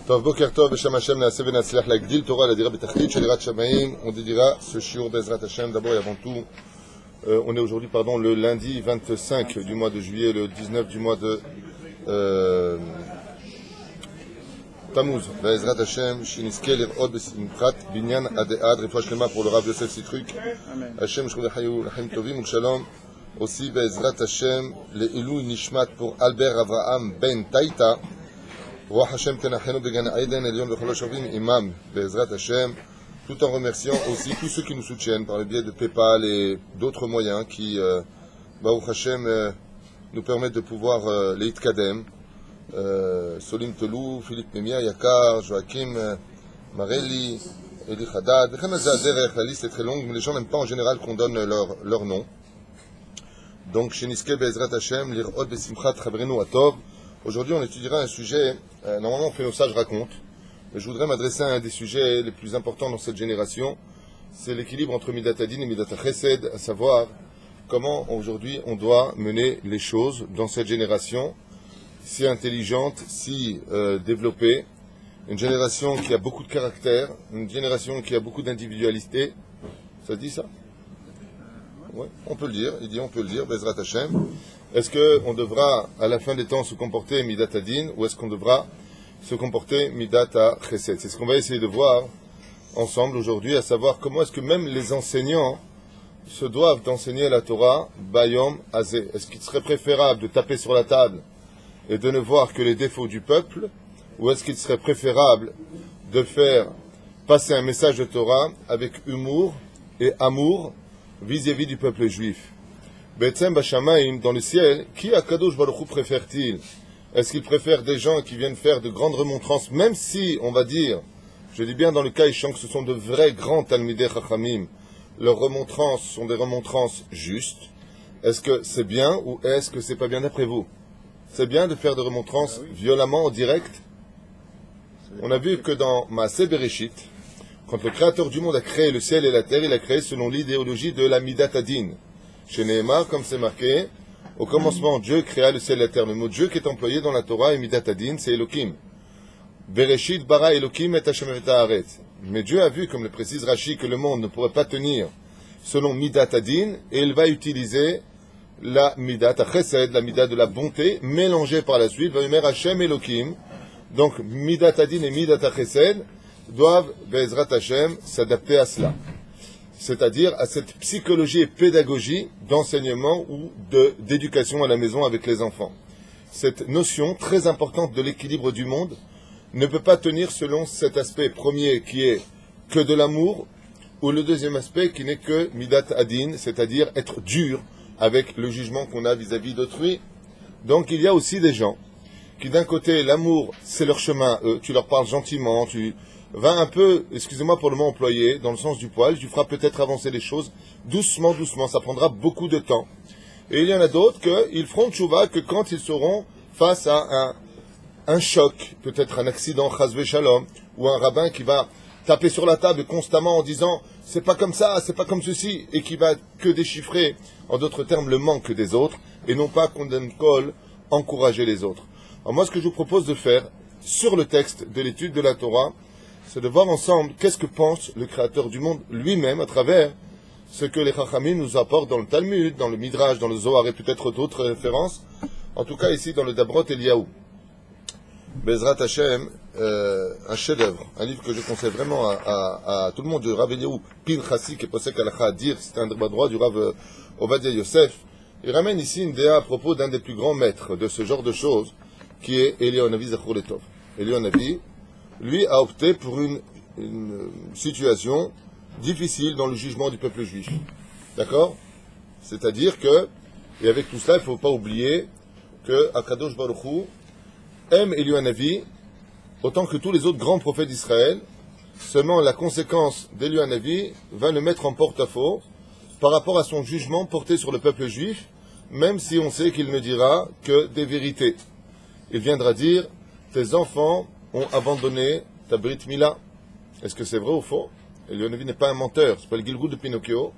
טוב, בוקר טוב, בשם השם נעשה ונצליח להגדיל תורה, להדירה בתכלית של יראת שמיים. On dédiera ce shiur Bezrat Hashem. D'abord et avant tout, on est aujourd'hui, le lundi 25 du mois de juillet, le 19 du mois de Tammuz. Bezrat Hashem, שנזכה לראות בשמחת בניין עד עד, רפואה שלמה pour le Rav Yosef Sitruk. Hashem shkol לחיים לחיים טובים ושלום. Aussi Bezrat Hashem, לעילוי נשמת pour Albert Avraham Ben Taïta. Roi Hashem Tenachenu Began Aiden Elion Vechol Shavim Imam Bezrat Hashem, tout en remerciant aussi tous ceux qui nous soutiennent par le biais de PayPal et d'autres moyens qui, Baruch Hashem, nous permettent de pouvoir les Itkadem. Solim Telou, Philippe Memia, Yakar, Joachim, Marelli, Eli Haddad. La liste est très longue, mais les gens n'aiment pas en général qu'on donne leur nom. Donc, Sheniske Bezrat Hashem, Lir'od Besimchat Chavrenu Atov. Aujourd'hui, on étudiera un sujet, normalement on fait nos sages racontent, mais je voudrais m'adresser à un des sujets les plus importants dans cette génération, c'est l'équilibre entre Midat Hadin et Midat Chesed, à savoir comment aujourd'hui on doit mener les choses dans cette génération si intelligente, si développée, une génération qui a beaucoup de caractère, une génération qui a beaucoup d'individualité. Ça se dit ça? Oui, on peut le dire, on peut le dire, Bezrat Hashem. Est-ce qu'on devra, à la fin des temps, se comporter Midat Hadin ou est-ce qu'on devra se comporter Midat Chesed? C'est ce qu'on va essayer de voir ensemble aujourd'hui, à savoir comment est-ce que même les enseignants se doivent d'enseigner la Torah Bayom Hazeh. Est-ce qu'il serait préférable de taper sur la table et de ne voir que les défauts du peuple, ou est-ce qu'il serait préférable de faire passer un message de Torah avec humour et amour vis-à-vis du peuple juif? Betsem Bashamaim, dans le ciel, qui Akadosh Baruch Hu préfère-t-il? Est-ce qu'il préfère des gens qui viennent faire de grandes remontrances, même si, on va dire, je dis bien dans le cas échéant que ce sont de vrais grands Talmidei Chachamim, leurs remontrances sont des remontrances justes? Est-ce que c'est bien ou est-ce que c'est pas bien d'après vous? C'est bien de faire des remontrances violemment en direct? On a vu que dans Maaseh Bereshit, quand le Créateur du monde a créé le ciel et la terre, il a créé selon l'idéologie de la Midat Hadin. Chez Nehemar, comme c'est marqué, au commencement, Dieu créa le ciel et la terre. Le mot Dieu qui est employé dans la Torah et Midat Hadin, c'est Elohim. Bereshit bara Elohim et Hashem et Haaretz. Mais Dieu a vu, comme le précise Rashi, que le monde ne pourrait pas tenir selon Midat Hadin, et il va utiliser la Midat Chesed, la Midat de la bonté, mélangée par la suite, va y mettre Hashem Elohim. Donc, Midat Hadin et Midat Chesed doivent, Bezrat Hashem, s'adapter à cela. C'est-à-dire à cette psychologie et pédagogie d'enseignement ou d'éducation à la maison avec les enfants. Cette notion très importante de l'équilibre du monde ne peut pas tenir selon cet aspect premier qui est que de l'amour, ou le deuxième aspect qui n'est que Midat Hadin, c'est-à-dire être dur avec le jugement qu'on a vis-à-vis d'autrui. Donc il y a aussi des gens qui d'un côté, l'amour c'est leur chemin, eux, tu leur parles gentiment, tu va un peu, excusez-moi pour le mot employé, dans le sens du poil, tu feras peut-être avancer les choses doucement, doucement, ça prendra beaucoup de temps. Et il y en a d'autres qu'ils feront tchouva que quand ils seront face à un choc, peut-être un accident, chas shalom, ou un rabbin qui va taper sur la table constamment en disant « c'est pas comme ça, c'est pas comme ceci », et qui va que déchiffrer, en d'autres termes, le manque des autres, et non pas qu'on donne col, encourager les autres. Alors moi, ce que je vous propose de faire, sur le texte de l'étude de la Torah, c'est de voir ensemble qu'est-ce que pense le Créateur du monde lui-même à travers ce que les Chachamim nous apportent dans le Talmud, dans le Midrash, dans le Zohar et peut-être d'autres références. En tout cas ici dans le Dabrot Eliyahu. Bezrat Hashem, un chef-d'œuvre, un livre que je conseille vraiment à tout le monde, du Rav Eliyahu Pinchasi qui est posé à dire, c'est un droit du Rav Ovadia Yosef. Il ramène ici une déa à propos d'un des plus grands maîtres de ce genre de choses, qui est Eliyahu Navi Zachor Letov. Eliyahu Navi, lui a opté pour une situation difficile dans le jugement du peuple juif. D'accord? C'est-à-dire que, et avec tout cela, il ne faut pas oublier que Akadosh Baruch Hu aime Eliyahu Navi autant que tous les autres grands prophètes d'Israël. Seulement la conséquence d'Eliyahu Navi va le mettre en porte-à-faux par rapport à son jugement porté sur le peuple juif, même si on sait qu'il ne dira que des vérités. Il viendra dire, tes enfants ont abandonné ta Brit Mila. Est-ce que c'est vrai ou faux? Eliyahu Navi n'est pas un menteur, c'est pas le Gilgul de Pinocchio.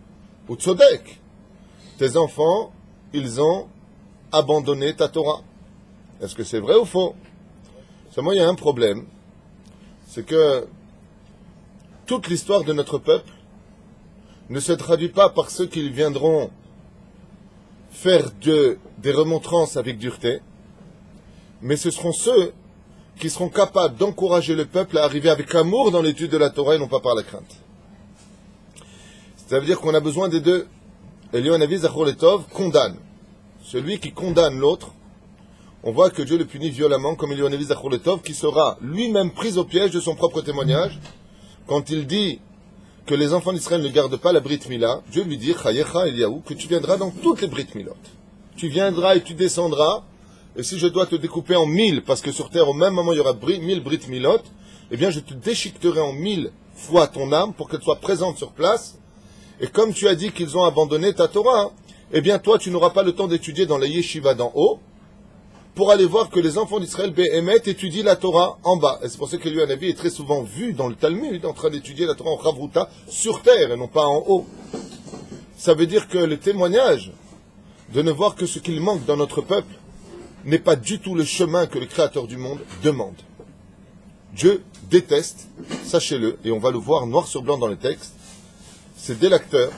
Ou Tzodek. Tes enfants, ils ont abandonné ta Torah. Est-ce que c'est vrai ou faux? Seulement, il y a un problème. c'est que toute l'histoire de notre peuple ne se traduit pas par ceux qui viendront faire des remontrances avec dureté, mais ce seront ceux qui seront capables d'encourager le peuple à arriver avec amour dans l'étude de la Torah et non pas par la crainte. Ça veut dire qu'on a besoin des deux. Eliyahu Hanavi Zachor Letov condamne. Celui qui condamne l'autre, on voit que Dieu le punit violemment, comme Eliyahu Hanavi Zachor Letov, qui sera lui-même pris au piège de son propre témoignage, quand il dit que les enfants d'Israël ne gardent pas la Brit Mila. Dieu lui dit, Chayecha Eliyahu, que tu viendras dans toutes les Brit Milot. Tu viendras et tu descendras, et si je dois te découper en 1000, parce que sur terre au même moment il y aura 1000 Brit Milot, eh bien je te déchiqueterai en 1000 fois ton âme pour qu'elle soit présente sur place. Et comme tu as dit qu'ils ont abandonné ta Torah, eh bien toi tu n'auras pas le temps d'étudier dans la yeshiva d'en haut, pour aller voir que les enfants d'Israël Béhémet étudient la Torah en bas. Et c'est pour ça que Eliyahu Hanavi est très souvent vu dans le Talmud en train d'étudier la Torah en Chavruta sur terre et non pas en haut. Ça veut dire que le témoignage de ne voir que ce qu'il manque dans notre peuple n'est pas du tout le chemin que le Créateur du monde demande. Dieu déteste, sachez-le, et on va le voir noir sur blanc dans les textes, ces délecteurs,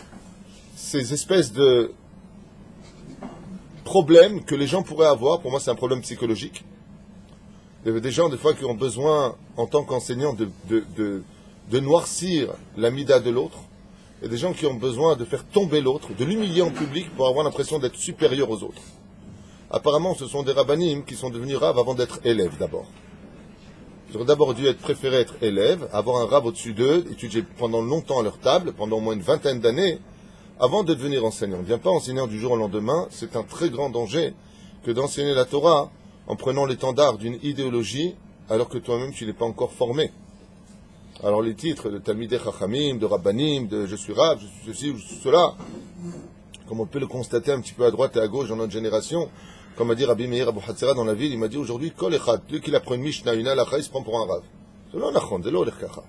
ces espèces de problème que les gens pourraient avoir. Pour moi c'est un problème psychologique. Il y a des gens des fois qui ont besoin en tant qu'enseignants de noircir la mida de l'autre, et des gens qui ont besoin de faire tomber l'autre, de l'humilier en public pour avoir l'impression d'être supérieur aux autres. Apparemment ce sont des rabbanim qui sont devenus raves avant d'être élèves d'abord. Ils auraient d'abord dû préférer être élèves, avoir un rave au-dessus d'eux, étudier pendant longtemps à leur table, pendant au moins une vingtaine d'années, avant de devenir enseignant. Ne viens pas enseignant du jour au lendemain, c'est un très grand danger que d'enseigner la Torah en prenant l'étendard d'une idéologie alors que toi-même tu n'es pas encore formé. Alors les titres de Talmidei Chachamim, de Rabbanim, de je suis Rav, je suis ceci ou je suis cela, comme on peut le constater un petit peu à droite et à gauche dans notre génération, comme a dit Rabbi Meir Abu Hatzera dans la ville, il m'a dit aujourd'hui, Kol Echad, celui qui apprend une Mishnah, une Halakha, il se prend pour un Rav. C'est lo nachon, c'est lo l'erkacha.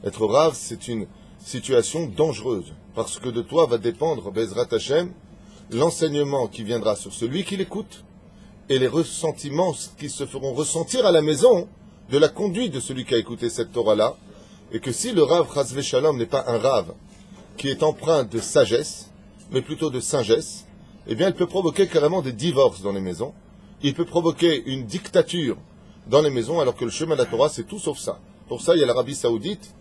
Être Rav, c'est une situation dangereuse, parce que de toi va dépendre, Bezrat Hashem, l'enseignement qui viendra sur celui qui l'écoute, et les ressentiments qui se feront ressentir à la maison de la conduite de celui qui a écouté cette Torah-là, et que si le Rav Chasvé Shalom n'est pas un Rav qui est empreint de sagesse, mais plutôt de singesse, eh bien, il peut provoquer carrément des divorces dans les maisons, il peut provoquer une dictature dans les maisons, alors que le chemin de la Torah, c'est tout sauf ça. Pour ça, il y a l'Arabie Saoudite,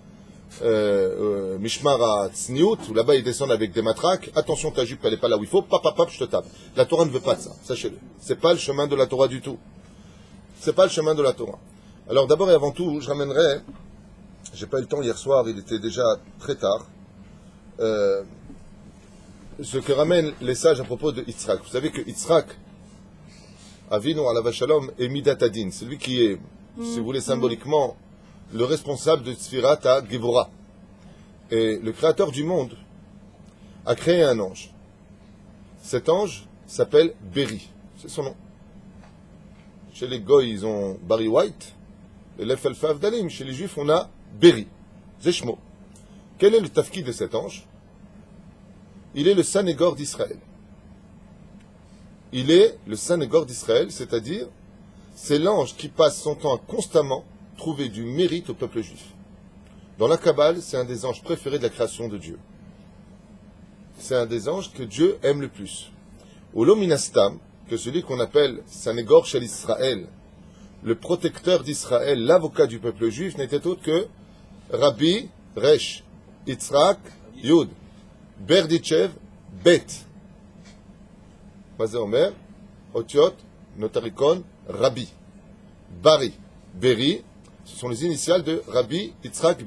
Mishmar Tzniut, où là-bas ils descendent avec des matraques. Attention, ta jupe elle n'est pas là où il faut, pap, je te tape. La Torah ne veut pas de ça, sachez-le. C'est pas le chemin de la Torah du tout. C'est pas le chemin de la Torah. Alors d'abord et avant tout, je ramènerai, j'ai pas eu le temps hier soir, il était déjà très tard, ce que ramènent les sages à propos de Yitzhak. Vous savez que Yitzhak, Avinu alav shalom, est Midat Adin, c'est lui qui est, si vous voulez symboliquement, le responsable de Tzfirat à Gevora. Et le créateur du monde a créé un ange. Cet ange s'appelle Beri. C'est son nom. Chez les Goy, ils ont Barry White. Et l'Efel Dalim. Chez les Juifs, on a Beri. Zeshmo. Quel est le tafki de cet ange? Il est le Sanégor d'Israël. Il est le Sanégor d'Israël, c'est-à-dire, c'est l'ange qui passe son temps à constamment trouver du mérite au peuple juif. Dans la Kabbale, c'est un des anges préférés de la création de Dieu. C'est un des anges que Dieu aime le plus. Au Lominastam, que celui qu'on appelle Sanégor Shel Israël, le protecteur d'Israël, l'avocat du peuple juif, n'était autre que Rabbi Resh Yitzhak Yud Berdichev Bet. Mazé Omer, Otiot, Notarikon, Rabbi. Bari, Beri, ce sont les initiales de Rabbi Yitzhak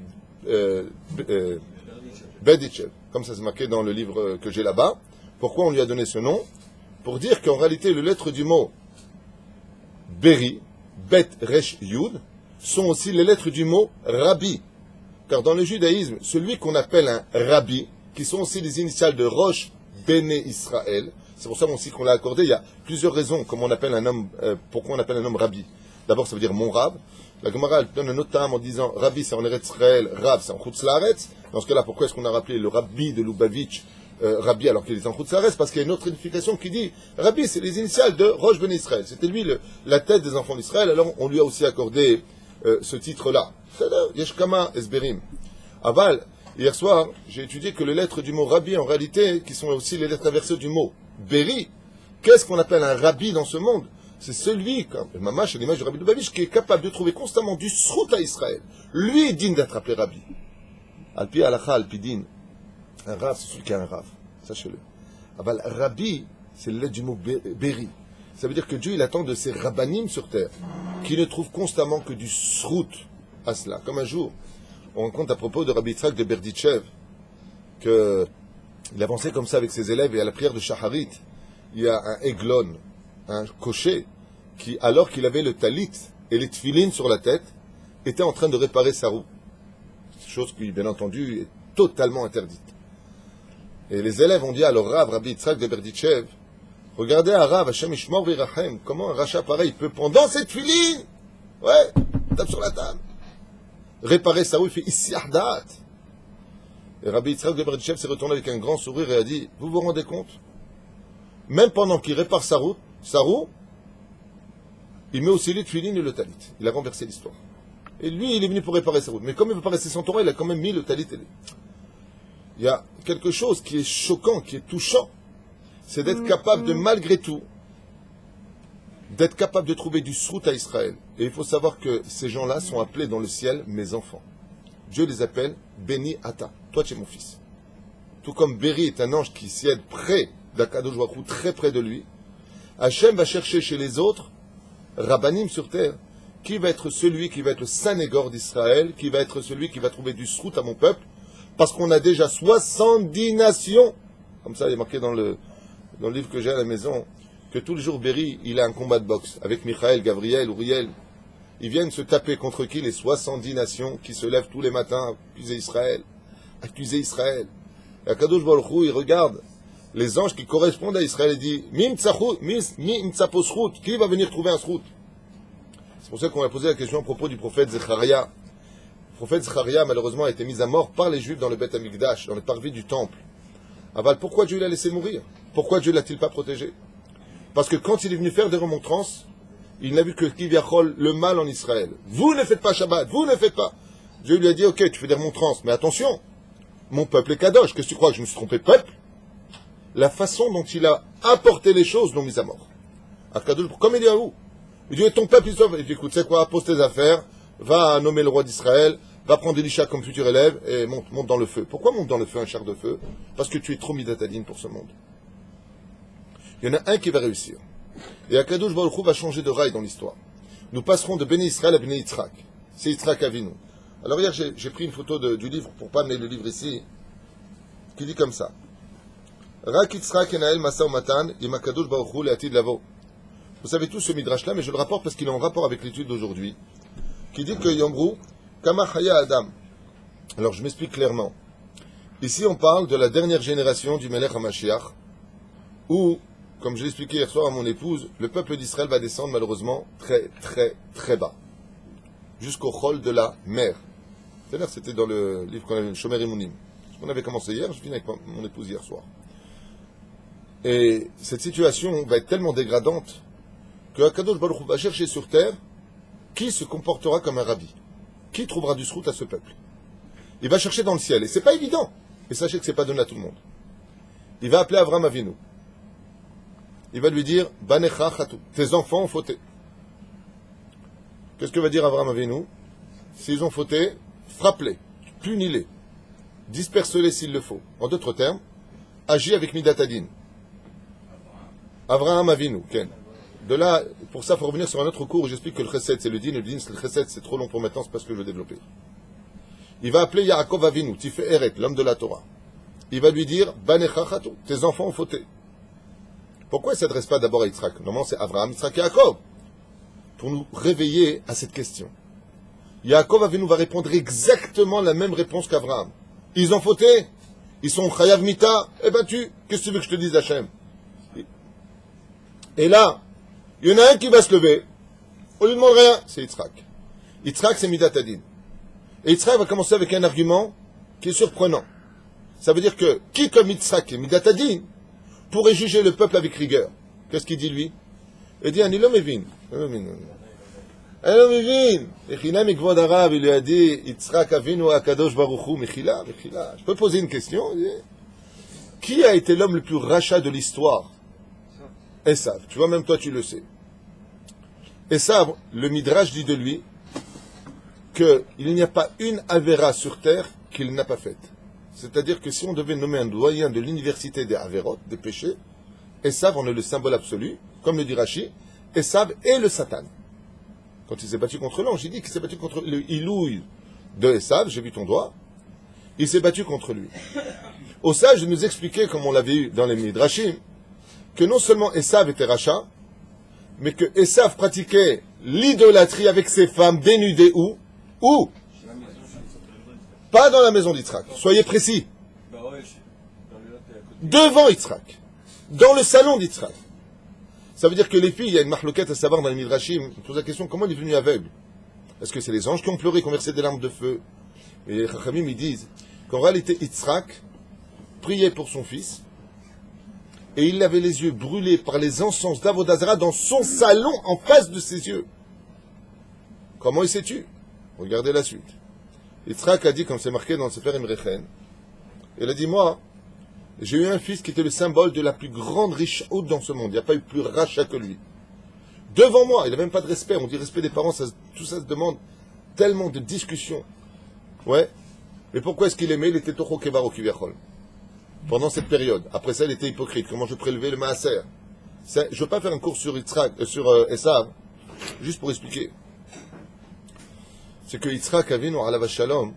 Berdichev. Comme ça c'est marqué dans le livre que j'ai là-bas. Pourquoi on lui a donné ce nom? Pour dire qu'en réalité, les lettres du mot Beri, Bet, Resh, Yud, sont aussi les lettres du mot Rabbi. Car dans le judaïsme, celui qu'on appelle un Rabbi, qui sont aussi les initiales de Rosh Béné Israël, c'est pour ça aussi qu'on l'a accordé. Il y a plusieurs raisons comment on appelle un homme, pourquoi on appelle un homme Rabbi. D'abord, ça veut dire mon Rab. La Gemara donne un autre terme en disant Rabbi, c'est en Eretz Israël, Rav, c'est en Chutz Laaretz. Dans ce cas-là, pourquoi est-ce qu'on a rappelé le Rabbi de Lubavitch Rabbi alors qu'il est en Chutz Laaretz? Parce qu'il y a une autre signification qui dit Rabbi, c'est les initiales de Rosh Ben Israël. C'était lui la tête des enfants d'Israël. Alors, on lui a aussi accordé ce titre-là. Yeshkama Esberim. Aval, hier soir, j'ai étudié que les lettres du mot rabbi, en réalité, qui sont aussi les lettres inversées du mot Beri, qu'est-ce qu'on appelle un rabbi dans ce monde? C'est celui, comme Mamash, l'image du rabbi de Babish, qui est capable de trouver constamment du srout à Israël. Lui est digne d'être appelé rabbi. Alpi alacha, alpi din. Un rav, c'est celui qui a un rav. Sachez-le. Aval, rabbi, c'est le lettre du mot Beri. Ça veut dire que Dieu, il attend de ses rabbanim sur terre, qui ne trouvent constamment que du srout à cela. Comme un jour, on raconte à propos de Rabbi Yitzhak de Berditchev, qu'il avançait comme ça avec ses élèves, et à la prière de Shacharit, il y a un aiglon, un cocher, qui, alors qu'il avait le talit et les tfilines sur la tête, était en train de réparer sa roue. Chose qui, bien entendu, est totalement interdite. Et les élèves ont dit à leur Rav, Rabbi Yitzhak de Berditchev, regardez un Rav, Hashem Ishmor Virachem, comment un rachat pareil peut, pendant cette filine, tape sur la table, réparer sa roue, il fait ici Ahdat. Et Rabbi Yitzhak de Berditchev s'est retourné avec un grand sourire et a dit, vous vous rendez compte? Même pendant qu'il répare sa roue, il met aussi les tefilines et le talit. Il a renversé l'histoire. Et lui, il est venu pour réparer sa route. Mais comme il ne veut pas rester sans Torah, il a quand même mis le talit et les... Il y a quelque chose qui est choquant, qui est touchant. C'est d'être capable de, malgré tout, d'être capable de trouver du srout à Israël. Et il faut savoir que ces gens-là sont appelés dans le ciel mes enfants. Dieu les appelle Béni Ata. Toi, tu es mon fils. Tout comme Béri est un ange qui siège près d'Akadosh Baruch Hu, très près de lui, Hachem va chercher chez les autres, Rabbanim sur terre, qui va être celui qui va être le Sanégor d'Israël, qui va être celui qui va trouver du srout à mon peuple, parce qu'on a déjà 70 nations. Comme ça, il est marqué dans le livre que j'ai à la maison, que tous les jours, Béri, il a un combat de boxe, avec Michael, Gabriel, Uriel. Ils viennent se taper contre qui? Les 70 nations qui se lèvent tous les matins à accuser Israël. Accuser Israël. Et Akadosh Baruch Hu, il regarde les anges qui correspondent à Israël et dit Mi mtsapos srout, qui va venir trouver un srout? C'est pour ça qu'on a posé la question à propos du prophète Zecharia. Le prophète Zecharia, malheureusement, a été mis à mort par les Juifs dans le Beth Amikdash, dans le parvis du temple. Aval, pourquoi Dieu l'a laissé mourir? Pourquoi Dieu l'a-t-il pas protégé? Parce que quand il est venu faire des remontrances, il n'a vu que Kivyachol, le mal en Israël. Vous ne faites pas Shabbat, vous ne faites pas. Dieu lui a dit, ok, tu fais des remontrances, mais attention, mon peuple est kadosh. Qu'est-ce que tu crois, que je me suis trompé de peuple? La façon dont il a apporté les choses l'ont mis à mort. Comme il dit à vous. Il dit, ton peuple, il dit, écoute, tu sais quoi, pose tes affaires, va nommer le roi d'Israël, va prendre Elisha comme futur élève, et monte dans le feu. Pourquoi monte dans le feu un char de feu? Parce que tu es trop midatadine pour ce monde. Il y en a un qui va réussir. Et Akadosh Baruch Hu va changer de rail dans l'histoire. Nous passerons de Béni Israël à Béni Yitzhak. C'est Yitzhak Avinu. Alors hier, j'ai pris une photo du livre, pour pas amener le livre ici, qui dit comme ça. Rak Yitzhak enael masa umatan im Akadosh Baruch Hu le'atid lavo. Vous savez tous ce midrash-là, mais je le rapporte parce qu'il est en rapport avec l'étude d'aujourd'hui, qui dit que Yomrou, Kama Chaya Adam. Alors je m'explique clairement. Ici, on parle de la dernière génération du Melech HaMashiach, où, comme je l'ai expliqué hier soir à mon épouse, le peuple d'Israël va descendre malheureusement très, très, très bas, jusqu'au chol de la mer. C'est-à-dire, c'était dans le livre qu'on avait, Shomer Imunim. On avait commencé hier, je finis avec mon épouse hier soir. Et cette situation va être tellement dégradante que Akadosh Baruch Hu va chercher sur terre qui se comportera comme un rabbi, qui trouvera du srout à ce peuple. Il va chercher dans le ciel, et c'est pas évident. Et sachez que c'est pas donné à tout le monde. Il va appeler Avram Avinu. Il va lui dire Banecha Chatu, tes enfants ont fauté. Qu'est-ce que va dire Avram Avinu? S'ils ont fauté, frappe-les, punis-les, disperse-les s'il le faut. En d'autres termes, agis avec Midatadin. Avraham Avinu, Ken. De là, pour ça, il faut revenir sur un autre cours où j'explique que le chesed, c'est le din, et le din, c'est le chesed, c'est trop long pour maintenant, c'est parce que je veux développer. Il va appeler Yaakov Avinu, Tifé Eret, l'homme de la Torah. Il va lui dire, Banecha Chatu, tes enfants ont fauté. Pourquoi il ne s'adresse pas d'abord à Yitzhak? Normalement, c'est Avraham, Yitzhak et Yaakov. Pour nous réveiller à cette question. Yaakov Avinu va répondre exactement la même réponse qu'Avraham. Ils ont fauté, ils sont Chayav Mita, eh ben qu'est-ce que tu veux que je te dise, Hachem? Et là, il y en a un qui va se lever, on lui demande rien, c'est Yitzhak. Yitzhak, c'est Midatadin. Et Yitzhak va commencer avec un argument qui est surprenant. Ça veut dire que, qui comme Yitzhak et Midatadin pourrait juger le peuple avec rigueur? Qu'est-ce qu'il dit lui? Il dit, Anilom Evin. Alors, Mivin, Mechila Mikvod Arav, il lui a dit, Yitzhak Avinu Akadosh Baruch Hu, Mechila. Je peux poser une question? Qui a été l'homme le plus rachat de l'histoire? Esav. Tu vois, même toi, tu le sais. Esav, le Midrash dit de lui qu'il n'y a pas une Avera sur terre qu'il n'a pas faite. C'est-à-dire que si on devait nommer un doyen de l'université des Averot, des péchés, Esav en est le symbole absolu, comme le dit Rashi, Esav est le Satan. Quand il s'est battu contre l'ange, il dit qu'il s'est battu contre le Ilouï de Esav, j'ai vu ton doigt, il s'est battu contre lui. Au sage de nous expliquer, comme on l'avait eu dans les Midrashim, que non seulement Esav était rachat, mais que Esav pratiquait l'idolâtrie avec ses femmes dénudées où? Où? Pas dans la maison d'Yitzhak. Soyez précis. Devant Yitzhak. Dans le salon d'Yitzhak. Ça veut dire que les filles, il y a une marloquette à savoir dans les Midrashim. On pose la question, comment il est devenu aveugle? Est-ce que c'est les anges qui ont pleuré, qui ont versé des larmes de feu? Et les Chachamim, ils disent qu'en réalité, Yitzhak priait pour son fils, et il avait les yeux brûlés par les encens d'Avodazara dans son salon, en face de ses yeux. Comment il s'est tué? Regardez la suite. Yitzhak a dit, comme c'est marqué dans le Sefer Imrechen, il a dit, moi, j'ai eu un fils qui était le symbole de la plus grande riche haute dans ce monde. Il n'y a pas eu plus rachat que lui. Devant moi, il n'a même pas de respect. On dit respect des parents, tout ça se demande tellement de discussions. Ouais. Mais pourquoi est-ce qu'il aimait? Il était Toho Kevaro Kiviachol. Pendant cette période. Après ça, il était hypocrite. Comment je prélevais le Maaser? Je ne veux pas faire un cours sur Esav, juste pour expliquer. C'est que Yitzhak Avinu alav shalom,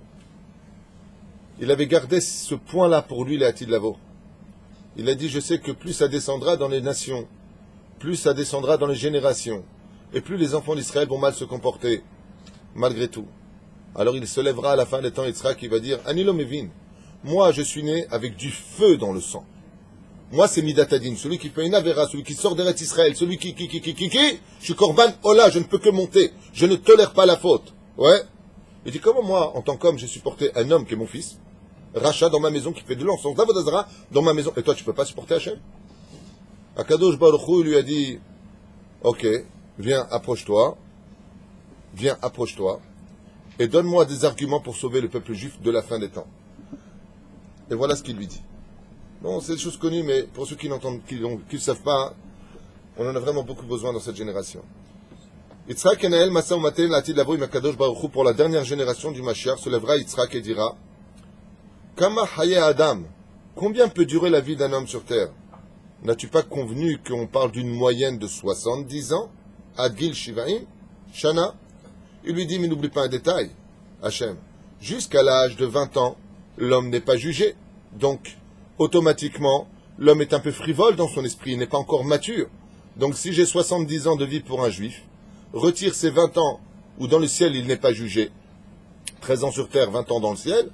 il avait gardé ce point-là pour lui, les Atid Lavo. Il a dit, je sais que plus ça descendra dans les nations, plus ça descendra dans les générations, et plus les enfants d'Israël vont mal se comporter, malgré tout. Alors il se lèvera à la fin des temps, Yitzhak, qui va dire, Anilo Mevin, moi je suis né avec du feu dans le sang. Moi c'est Midatadin, celui qui fait une avéra, celui qui sort d'Eretz Israël, celui qui, je suis Korban, Ola, je ne peux que monter, je ne tolère pas la faute. Ouais. Il dit, comment moi, en tant qu'homme, j'ai supporté un homme qui est mon fils, Racha dans ma maison, qui fait de l'encens, d'Avodazara dans ma maison, et toi tu peux pas supporter Hachem? Akadosh Baruch Hu lui a dit, ok, viens, approche-toi, et donne-moi des arguments pour sauver le peuple juif de la fin des temps. Et voilà ce qu'il lui dit. Bon, c'est des choses connues, mais pour ceux qui n'entendent, qui ne savent pas, on en a vraiment beaucoup besoin dans cette génération. Yitzhak Enael Masa Umatel Atid Lavo Imakadosh Baruch Hu, pour la dernière génération du Mashiach, se lèvera Yitzhak et dira, Kama Haye Adam, combien peut durer la vie d'un homme sur terre? N'as-tu pas convenu qu'on parle d'une moyenne de 70 ans? Adgil Shivaim, Shana? Il lui dit, mais n'oublie pas un détail, Hachem. Jusqu'à l'âge de 20 ans, l'homme n'est pas jugé. Donc, automatiquement, l'homme est un peu frivole dans son esprit, il n'est pas encore mature. Donc, si j'ai 70 ans de vie pour un juif, retire ces 20 ans où dans le ciel il n'est pas jugé, 13 ans sur terre, 20 ans dans le ciel,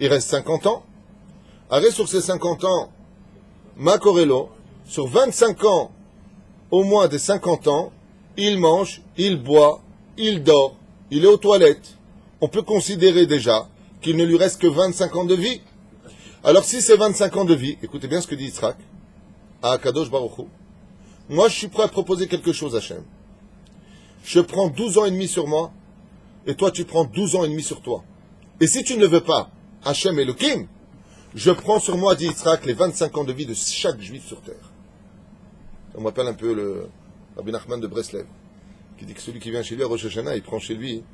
il reste 50 ans. Arrête sur ces 50 ans, Macorello, sur 25 ans, au moins des 50 ans, il mange, il boit, il dort, il est aux toilettes. On peut considérer déjà qu'il ne lui reste que 25 ans de vie. Alors si c'est 25 ans de vie, écoutez bien ce que dit Yitzhak, à Akadosh Baruch Hu, moi je suis prêt à proposer quelque chose à Hachem. Je prends 12 ans et demi sur moi, et toi tu prends 12 ans et demi sur toi. Et si tu ne veux pas, Hachem Elohim, je prends sur moi, dit Yitzhak, les 25 ans de vie de chaque juif sur terre. Ça me rappelle un peu le Rabbi Nachman de Breslev, qui dit que celui qui vient chez lui à Rosh Hashanah, il prend chez lui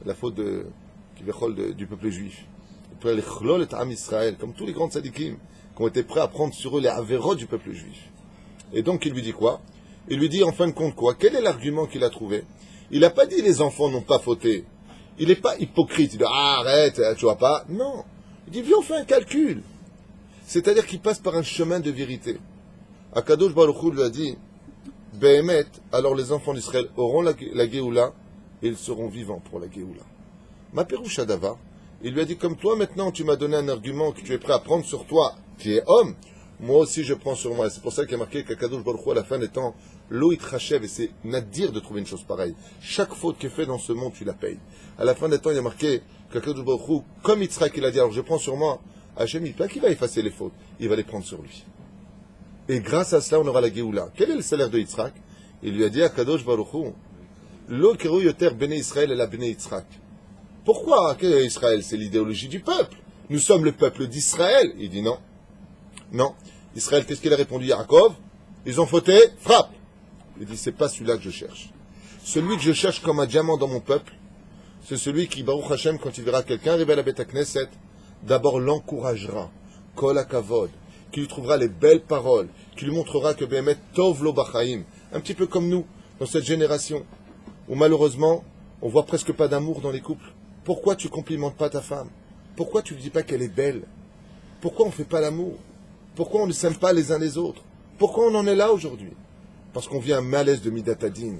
la faute du peuple juif. Il peut aller chlol et Am Israël, comme tous les grands tzadikim, qui ont été prêts à prendre sur eux les avérots du peuple juif. Et donc il lui dit quoi? Il lui dit en fin de compte quoi? Quel est l'argument qu'il a trouvé? Il n'a pas dit les enfants n'ont pas fauté. Il n'est pas hypocrite. Il dit arrête, tu vois pas. Non. Il dit viens on fait un calcul. C'est-à-dire qu'il passe par un chemin de vérité. Akadosh Baruch Hu lui a dit Behemet, alors les enfants d'Israël auront la Géoula et ils seront vivants pour la Géoula. Ma Péroucha Dava, il lui a dit comme toi maintenant tu m'as donné un argument que tu es prêt à prendre sur toi, qui est homme, moi aussi je prends sur moi. Et c'est pour ça qu'il y a marqué qu'Akadosh Baruch Hu à la fin des temps, l'eau it rachev, et c'est nadir de trouver une chose pareille. Chaque faute qui est faite dans ce monde, tu la payes. À la fin des temps, il y a marqué qu'Akadosh Baruch Hu, comme Yitzhak il a dit, alors je prends sur moi, Hachem, il pas qu'il va effacer les fautes, il va les prendre sur lui. Et grâce à cela, on aura la Géoula. Quel est le salaire de Yitzhak? Il lui a dit à Kadosh Baruch Hu, Lo keru yoter bnei Israël et la bnei Yitzhak. Pourquoi Israël? C'est l'idéologie du peuple. Nous sommes le peuple d'Israël. Il dit non. Non. Israël, qu'est-ce qu'il a répondu? Yaakov, ils ont fauté, frappe. Il dit, c'est pas celui-là que je cherche. Celui que je cherche comme un diamant dans mon peuple, c'est celui qui, Baruch Hashem, quand il verra quelqu'un arriver à la Beth Knesset, d'abord l'encouragera, kol hakavod, qui lui trouvera les belles paroles, qui lui montrera que Béhémet tov lo bachaim, un petit peu comme nous, dans cette génération, où malheureusement, on voit presque pas d'amour dans les couples. Pourquoi tu complimentes pas ta femme? Pourquoi tu ne dis pas qu'elle est belle? Pourquoi on ne fait pas l'amour? Pourquoi on ne s'aime pas les uns les autres? Pourquoi on en est là aujourd'hui? Parce qu'on vit un malaise de Midatadine.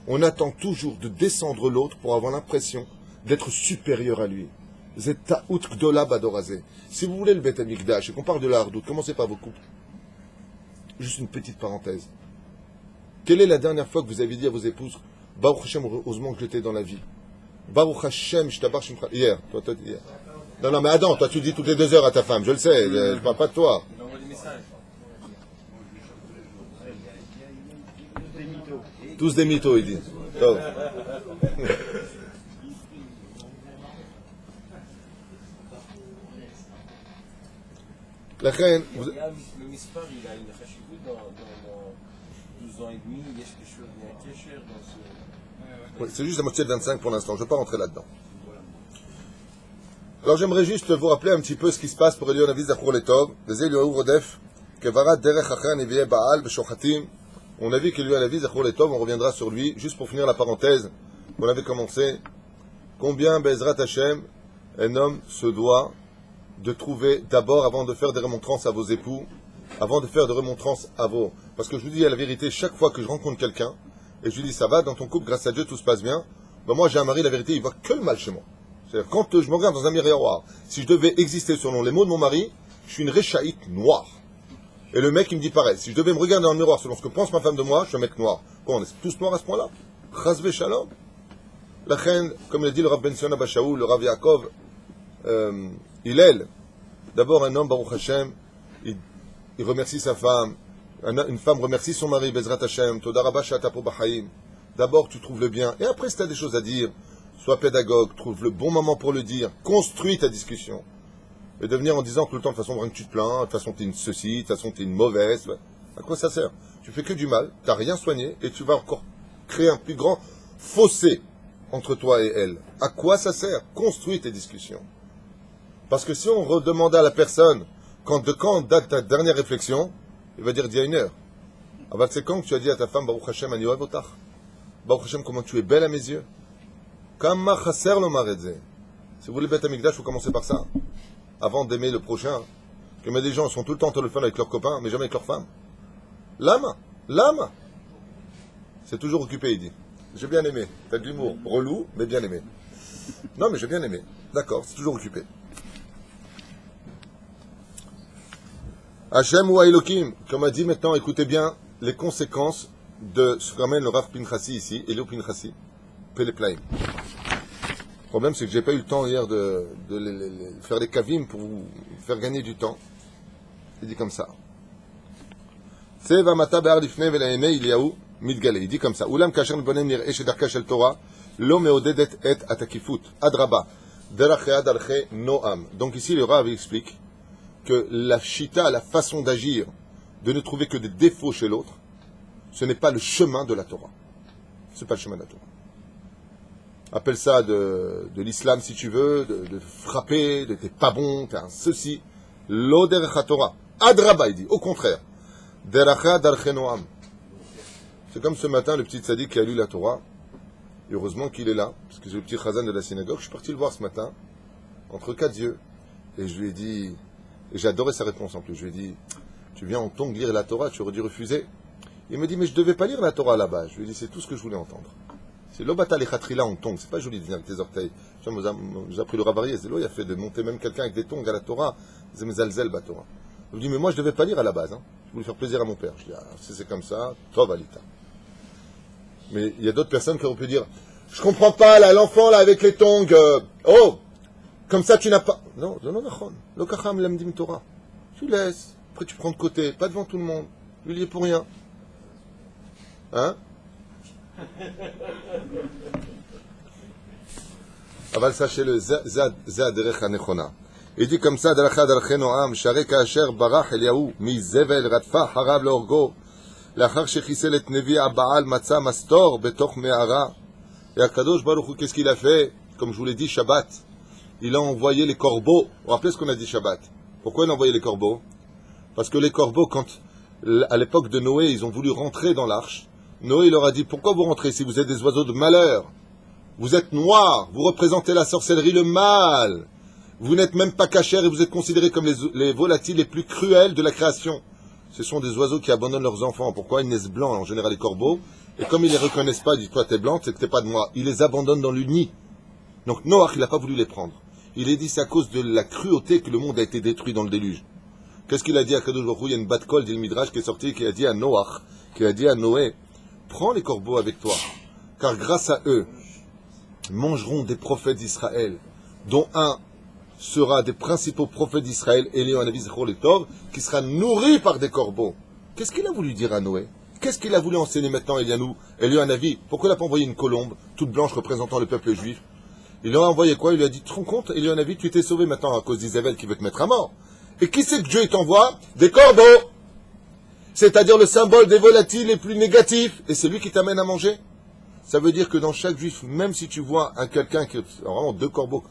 On attend toujours de descendre l'autre pour avoir l'impression d'être supérieur à lui. Zetaout gdola badorazé. Si vous voulez le Beth Amikdash et qu'on parle de la hardout, commencez par vos couples. Juste une petite parenthèse. Quelle est la dernière fois que vous avez dit à vos épouses, Baruch Hashem, heureusement que j'étais dans la vie. Baruch Hashem, je t'abarche hier. Toi, hier. Non, mais Adam, toi tu dis toutes les 2 heures à ta femme, je le sais, je ne parle pas de toi. Tous des mythos, il dit. Oh. La reine. Le Mispar, il a une chashivut dans 12 ans et demi, il y a quelque chose, il y a un kécher dans ce. Oui, c'est juste la moitié de 25 pour l'instant, je ne veux pas rentrer là-dedans. Alors j'aimerais juste vous rappeler un petit peu ce qui se passe pour Elion Aviz Zachor Letov. On a vu qu'Elion Aviz Zachor Letov, on reviendra sur lui, juste pour finir la parenthèse qu'on avait commencé. Combien Bezrat Hashem, un homme se doit de trouver d'abord, avant de faire des remontrances à vos époux, avant de faire des remontrances à vos... Parce que je vous dis la vérité, chaque fois que je rencontre quelqu'un, et je lui dis ça va, dans ton couple, grâce à Dieu, tout se passe bien, ben moi j'ai un mari, la vérité, il voit que le mal chez moi. C'est-à-dire, quand je me regarde dans un miroir, si je devais exister selon les mots de mon mari, je suis une réchaïte noire. Et le mec, il me dit pareil. Si je devais me regarder dans le miroir selon ce que pense ma femme de moi, je suis un mec noir. Quoi, on est tous noirs à ce point-là? Chazve shalom. La reine, comme l'a dit le Rav Ben Sion Abba Shaul, le Rav Yaakov, Hillel, d'abord un homme, Baruch Hashem, il remercie sa femme. Une femme remercie son mari, Bezrat Hashem, Toda Rabba Shatapo Bachaim. D'abord, tu trouves le bien. Et après, si tu as des choses à dire, sois pédagogue, trouve le bon moment pour le dire, construis ta discussion. Et de venir en disant tout le temps, de toute façon, tu te plains, de toute façon, tu es une ceci, de toute façon, tu es une mauvaise. À quoi ça sert? Tu fais que du mal, tu n'as rien soigné, et tu vas encore créer un plus grand fossé entre toi et elle. À quoi ça sert? Construis tes discussions. Parce que si on redemandait à la personne, quand date ta dernière réflexion, il va dire d'il y a 1 heure. Alors c'est quand que tu as dit à ta femme, Baruch Hashem, ani ohev otach. Baruch Hashem, comment tu es belle à mes yeux. Kama chaser lomar et ze. Si vous voulez Beth Amikdash, il faut commencer par ça. Avant d'aimer le prochain. Que des gens sont tout le temps au téléphone avec leurs copains, mais jamais avec leurs femmes. Lama. C'est toujours occupé, il dit. J'ai bien aimé. T'as de l'humour. Relou, mais bien aimé. Non, mais j'ai bien aimé. D'accord, c'est toujours occupé. Hachem ou Elohim, comme a dit maintenant, écoutez bien les conséquences de ce qu'amène le Rav Pinchasi ici, Elio Pinchasi, Peleplaim. Le problème, c'est que j'ai pas eu le temps hier de faire des kavim pour vous faire gagner du temps. Il dit comme ça. Il dit comme ça. Oulam kasher bonem nir'e shedarka shel Torah, lo meodedet et atakifut. Adraba. Derachea darche noam. Donc ici, le Rav explique que la chita, la façon d'agir, de ne trouver que des défauts chez l'autre, ce n'est pas le chemin de la Torah. Ce n'est pas le chemin de la Torah. Appelle ça de l'islam si tu veux, de frapper, de t'es pas bon, t'es un ceci. Lo derecha Torah. Adraba, il dit, au contraire. Deracha darche noam. C'est comme ce matin, le petit tzaddik qui a lu la Torah. Et heureusement qu'il est là, parce que c'est le petit chazan de la synagogue. Je suis parti le voir ce matin, entre 4 yeux. Et je lui ai dit, et j'ai adoré sa réponse en plus, je lui ai dit, tu viens en tongue lire la Torah, tu aurais dû refuser. Il me dit, mais je ne devais pas lire la Torah là-bas. Je lui ai dit, c'est tout ce que je voulais entendre. C'est l'obata lechatrila en tongue, c'est pas joli de venir avec tes orteils. J'ai appris le rabarié, c'est l'eau, il a fait de monter même quelqu'un avec des tongs à la Torah, c'est mes alzel, la Torah. Je lui ai dit, mais moi je ne devais pas lire à la base, hein. Je voulais faire plaisir à mon père. Je lui ai dit, ah, si c'est comme ça, tov alita. Mais il y a d'autres personnes qui auraient pu dire, je comprends pas, là, l'enfant, là, avec les tongs, oh, comme ça tu n'as pas. Non, non, non, le kacham l'amdim Torah. Tu laisses, après tu prends de côté, pas devant tout le monde, lui il est pour rien. Hein? Aval sachez-le, za derech hanechona. Il dit comme ça, Dalacha Dalche Noam, Sharek Asher Barach Eliyahu, Mi Zevel Ratfa Harav Leorgo, Lachar Shechisel et Nevi Abbaal Matza Mastor, Betoch Me'ara. Et Akadosh Baruch Hu, qu'est-ce qu'il a fait? Comme je vous l'ai dit, Shabbat. Il a envoyé les corbeaux. Vous vous rappelez ce qu'on a dit Shabbat? Pourquoi il a envoyé les corbeaux? Parce que les corbeaux, quand, à l'époque de Noé, ils ont voulu rentrer dans l'arche, Noé leur a dit, pourquoi vous rentrez si vous êtes des oiseaux de malheur? Vous êtes noirs, vous représentez la sorcellerie, le mal. Vous n'êtes même pas cachers et vous êtes considérés comme les volatiles les plus cruels de la création. Ce sont des oiseaux qui abandonnent leurs enfants. Pourquoi? Ils naissent blancs, en général les corbeaux. Et comme ils les reconnaissent pas, ils disent, toi t'es blanc, c'est que t'es pas de moi. Ils les abandonnent dans le nid. Donc Noach, il n'a pas voulu les prendre. Il a dit, c'est à cause de la cruauté que le monde a été détruit dans le déluge. Qu'est-ce qu'il a dit à Kadosh Baruch Hu? Il y a une bat-kol d'Il Midrash qui est sortie, qui a dit à Noach, qui a dit à Noé, prends les corbeaux avec toi, car grâce à eux, mangeront des prophètes d'Israël, dont un sera des principaux prophètes d'Israël, Eliyahu Hanavi Zechor Letov, qui sera nourri par des corbeaux. Qu'est-ce qu'il a voulu dire à Noé? Qu'est-ce qu'il a voulu enseigner maintenant Eliyahu Hanavi? Pourquoi il n'a pas envoyé une colombe, toute blanche représentant le peuple juif? Il lui a envoyé quoi? Il lui a dit, tu te rends compte, Eliyahu Hanavi, tu t'es sauvé maintenant à cause d'Isabelle qui veut te mettre à mort. Et qui c'est que Dieu t'envoie? Des corbeaux! C'est-à-dire le symbole des volatiles les plus négatifs. Et c'est lui qui t'amène à manger. Ça veut dire que dans chaque juif, même si tu vois quelqu'un qui... Vraiment, deux corbeaux.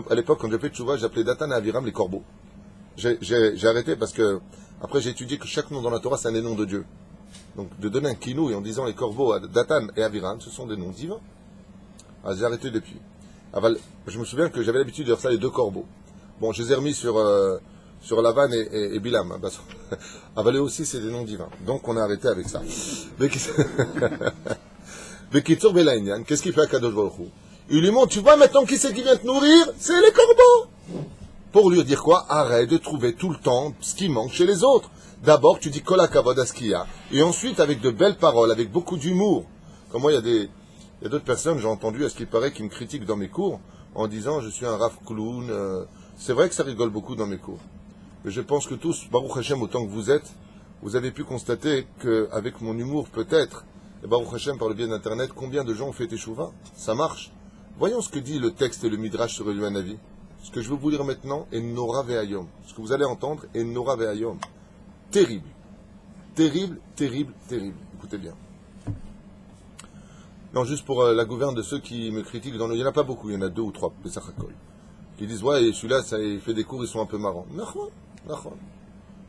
À l'époque, quand j'ai fait Tchouva, j'appelais Datan et Aviram les corbeaux. J'ai arrêté parce que... Après, j'ai étudié que chaque nom dans la Torah, c'est un des noms de Dieu. Donc, de donner un kinouï en disant les corbeaux, Datan et Aviram, ce sont des noms divins. Alors, j'ai arrêté depuis. Je me souviens que j'avais l'habitude de faire ça, les deux corbeaux. Bon, je les ai remis sur Lavan et Bilam. Hein, Avalé aussi, c'est des noms divins. Donc, on a arrêté avec ça. Mais qu'est-ce qu'il fait à Kadosh Baruch Hu? Il lui montre, tu vois maintenant qui c'est qui vient te nourrir? C'est les corbeaux! Pour lui dire quoi? Arrête de trouver tout le temps ce qui manque chez les autres. D'abord, tu dis Kola Kavod à ce qu'il y a. Et ensuite, avec de belles paroles, avec beaucoup d'humour. Comme moi, il y a d'autres personnes, j'ai entendu, à ce qu'il paraît, qui me critiquent dans mes cours, en disant, je suis un Rav Clown. C'est vrai que ça rigole beaucoup dans mes cours. Mais je pense que tous, Baruch Hashem, autant que vous êtes, vous avez pu constater qu'avec mon humour, peut-être, et Baruch Hashem, par le biais d'Internet, combien de gens ont fait Teshuvah? Ça marche. Voyons ce que dit le texte et le Midrash sur Eliyahu Hanavi. Ce que je veux vous lire maintenant est Nora Ve'ayom. Ce que vous allez entendre est Nora Ve'ayom. Terrible. Terrible, terrible, terrible. Écoutez bien. Non, juste pour la gouverne de ceux qui me critiquent, il n'y en a pas beaucoup, il y en a 2 ou 3, Pesachakol, qui disent, ouais, celui-là, il fait des cours, ils sont un peu marrants. Nachon.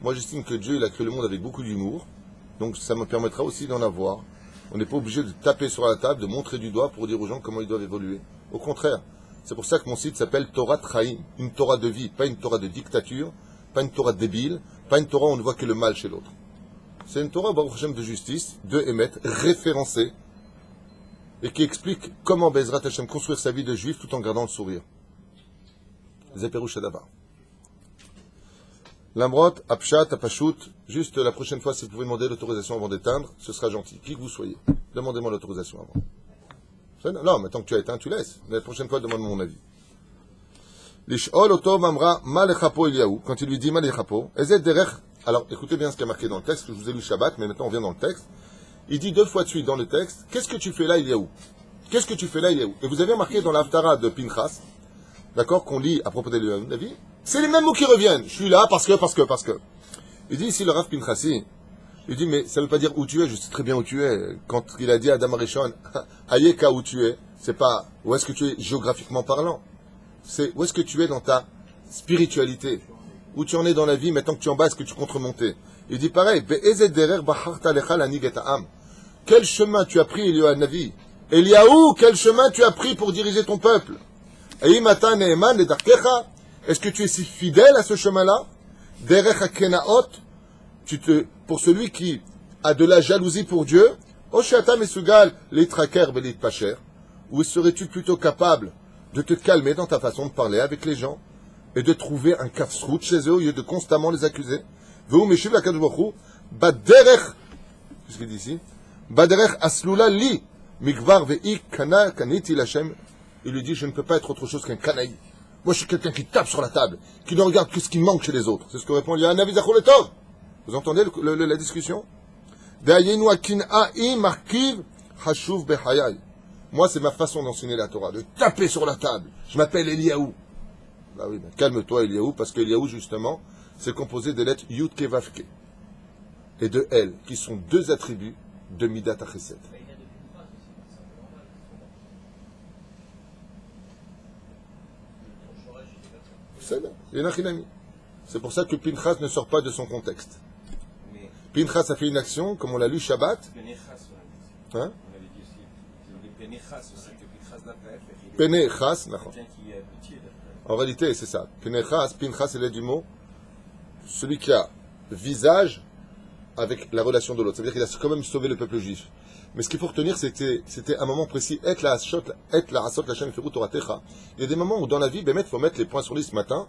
Moi, j'estime que Dieu, il a créé le monde avec beaucoup d'humour, donc ça me permettra aussi d'en avoir. On n'est pas obligé de taper sur la table, de montrer du doigt pour dire aux gens comment ils doivent évoluer. Au contraire, c'est pour ça que mon site s'appelle Torah Traim, une Torah de vie, pas une Torah de dictature, pas une Torah débile, pas une Torah où on ne voit que le mal chez l'autre. C'est une Torah, Baruch Hashem, de justice, de Emet, référencée, et qui explique comment Bezrat Hashem construire sa vie de juif tout en gardant le sourire. Zeperu Shadavar. L'Amrot, Apshat, Apashut, juste la prochaine fois, si vous pouvez demander l'autorisation avant d'éteindre, ce sera gentil. Qui que vous soyez, demandez-moi l'autorisation avant. Non, maintenant que tu as éteint, tu laisses. La prochaine fois, demande mon avis. Lish'ol oto mamra malechapo Eliyahu, quand il lui dit malechapo, ezet derech. Alors, écoutez bien ce qui est marqué dans le texte, que je vous ai lu Shabbat, mais maintenant on vient dans le texte. Il dit 2 fois de suite dans le texte, qu'est-ce que tu fais là, Eliyahu? Qu'est-ce que tu fais là, Eliyahu? Et vous avez remarqué dans l'Haftara de Pinchas, d'accord, qu'on lit à propos d'Eliyahu Hanavi, c'est les mêmes mots qui reviennent. Je suis là parce que. Il dit ici le Rav Pinchasi, il dit mais ça ne veut pas dire où tu es, je sais très bien où tu es. Quand il a dit à Adam Arishon, Ayeka où tu es, c'est pas où est-ce que tu es géographiquement parlant, c'est où est-ce que tu es dans ta spiritualité, où tu en es dans la vie maintenant que tu es en bas, est-ce que tu comptes remonter. Il dit pareil, quel chemin tu as pris, Eliyahu Hanavi? Eliyahu, quel chemin tu as pris pour diriger ton peuple? Est-ce que tu es si fidèle à ce chemin-là? Pour celui qui a de la jalousie pour Dieu, ou serais-tu plutôt capable de te calmer dans ta façon de parler avec les gens et de trouver un kafsrout chez eux au lieu de constamment les accuser? Qu'est-ce qu'il dit ici? Il lui dit, je ne peux pas être autre chose qu'un canaille. Moi, je suis quelqu'un qui tape sur la table, qui ne regarde que ce qui manque chez les autres. C'est ce que répond Eliyahu Hanavi Zechor Letov. Vous entendez la discussion? Hashuv behayai. Moi, c'est ma façon d'enseigner la Torah, de taper sur la table. Je m'appelle Eliaou. Bah oui, calme-toi, Eliaou, parce que Eliaou, justement, c'est composé des lettres Yud Ke Vav Ke et de El, qui sont deux attributs de Midat HaChesed. C'est pour ça que Pinchas ne sort pas de son contexte. Pinchas a fait une action, comme on l'a lu Shabbat. Hein? Pinchas, en réalité, c'est ça. Pinchas, il est du mot, celui qui a visage avec la relation de l'autre. Ça veut dire qu'il a quand même sauvé le peuple juif. Mais ce qu'il faut retenir, c'était un moment précis. Il y a des moments où dans la vie, il faut mettre les points sur les i. Ce matin,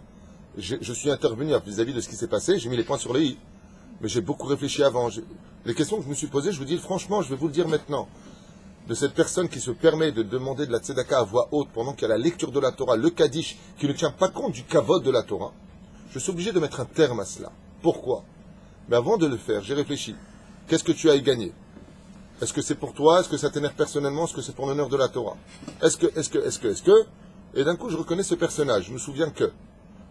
je suis intervenu vis-à-vis de ce qui s'est passé, j'ai mis les points sur les i. Mais j'ai beaucoup réfléchi avant. Les questions que je me suis posées, je vous dis franchement, je vais vous le dire maintenant. De cette personne qui se permet de demander de la tzedaka à voix haute pendant qu'il y a la lecture de la Torah, le Kaddish, qui ne tient pas compte du kavod de la Torah, je suis obligé de mettre un terme à cela. Pourquoi? Mais avant de le faire, j'ai réfléchi. Qu'est-ce que tu as à y gagner? Est-ce que c'est pour toi? Est-ce que ça t'énerve personnellement? Est-ce que c'est pour l'honneur de la Torah? Est-ce que? Et d'un coup, je reconnais ce personnage. Je me souviens que.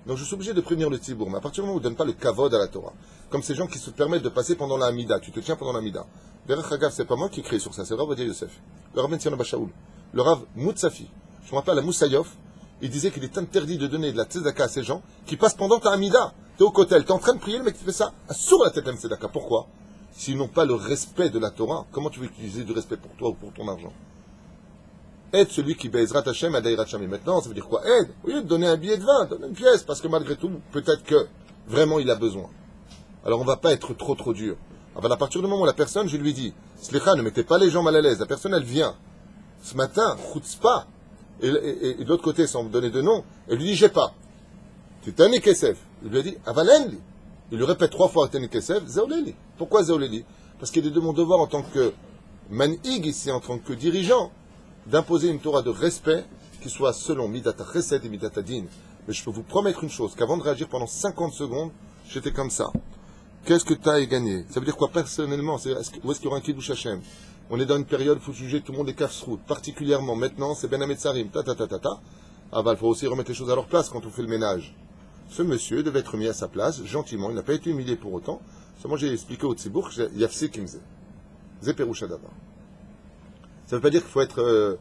Donc, je suis obligé de prévenir le Tzibour. Mais à partir du moment où on ne donne pas le kavod à la Torah, comme ces gens qui se permettent de passer pendant la Hamida, tu te tiens pendant la Hamida. Derech Hagav, c'est pas moi qui écris sur ça, c'est le Rav Ovadia Yosef, le Rav Ben Bashaoul, le Rav Moutsafi. Je me rappelle à Moussaïov, il disait qu'il est interdit de donner de la tzedaka à ces gens qui passent pendant ta Hamida. T'es au kotel, t'es en train de prier, le mec qui fait ça, sur la tête de la tzedaka. Pourquoi? S'ils n'ont pas le respect de la Torah, comment tu veux utiliser du respect pour toi ou pour ton argent? Aide celui qui baisera Hashem à Daïrat Shami. Maintenant, ça veut dire quoi? Aide. Au lieu de donner un billet de vin, donne une pièce, parce que malgré tout, peut-être que vraiment il a besoin. Alors on ne va pas être trop dur. Alors, à partir du moment où la personne, je lui dis, Slicha, ne mettez pas les gens mal à l'aise. La personne, elle vient. Ce matin, chutzpah. Et de l'autre côté, sans me donner de nom, elle lui dit, j'ai pas. C'est un Kesef. Il lui a dit, avalenli. Il lui répète 3 fois, Tani Kesef, Zéoleli. Pourquoi Zéoleli? Parce qu'il est de mon devoir en tant que manhig ici, en tant que dirigeant, d'imposer une Torah de respect qui soit selon Midata Chesed et Midata Din. Mais je peux vous promettre une chose, qu'avant de réagir pendant 50 secondes, j'étais comme ça. Qu'est-ce que tu as à gagner? Ça veut dire quoi personnellement? Où est-ce qu'il y aura un Kiddush Hashem? On est dans une période où il faut juger tout le monde est kafsrout, particulièrement maintenant, c'est Ben Hametzarim, Ah bah, il faut aussi remettre les choses à leur place quand on fait le ménage. Ce monsieur devait être mis à sa place, gentiment, il n'a pas été humilié pour autant. Seulement j'ai expliqué au Tzibour, Yafsi Kimze. Zeperouchadava. Ça ne veut pas dire qu'il faut être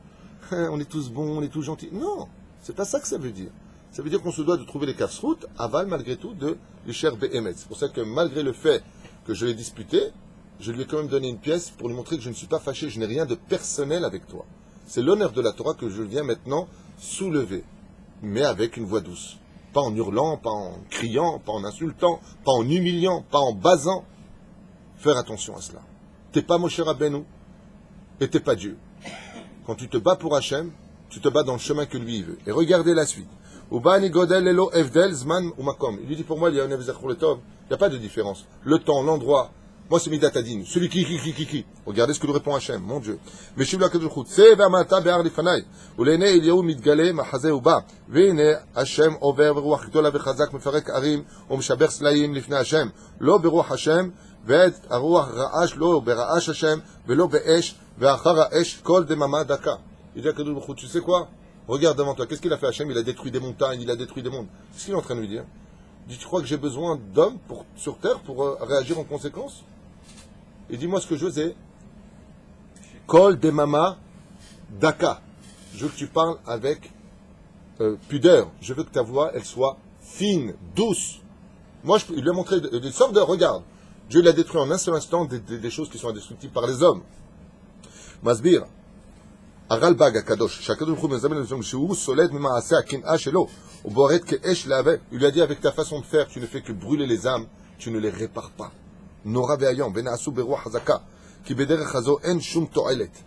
on est tous bons, on est tous gentils. Non, c'est pas ça que ça veut dire. Ça veut dire qu'on se doit de trouver les kafsrout, aval malgré tout de l'Isher Behemet. C'est pour ça que malgré le fait que je l'ai disputé, je lui ai quand même donné une pièce pour lui montrer que je ne suis pas fâché, je n'ai rien de personnel avec toi. C'est l'honneur de la Torah que je viens maintenant soulever, mais avec une voix douce. Pas en hurlant, pas en criant, pas en insultant, pas en humiliant, pas en basant. Faire attention à cela. T'es pas Moshe Rabbeinu et t'es pas Dieu. Quand tu te bats pour Hachem, tu te bats dans le chemin que lui veut. Et regardez la suite. Il lui dit pour moi, il n'y a pas de différence. Le temps, l'endroit. Moi, c'est Midat Adin. Celui qui. Regardez ce que lui répond Hachem, mon Dieu. Mais je il dit à Kadosh Baruch Hu, tu sais quoi? Regarde devant toi. Qu'est-ce qu'il a fait Hachem? Il a détruit des montagnes, il a détruit des mondes. Qu'est-ce qu'il est en train de lui dire? Il dit, tu crois que j'ai besoin d'hommes sur terre pour réagir en conséquence? Et dis-moi ce que je veux, Kol de mama daka. Je veux que tu parles avec pudeur. Je veux que ta voix, elle soit fine, douce. Moi, il lui a montré des sortes de... Regarde, Dieu l'a détruit en un seul instant des choses qui sont indestructibles par les hommes. Masbir. הרלב"ג הקדוש, שהקדוש ברוך הוא מזמן לזה שהוא סולד ממעשה הקנאה שלו, ובועט כאש להבה, il lui a dit avec ta façon de faire, tu ne fais que brûler les âmes, tu ne les répares pas. נורא ואיום, ונעשו ברוח חזקה, כי בדרך הזו אין שום תועלת.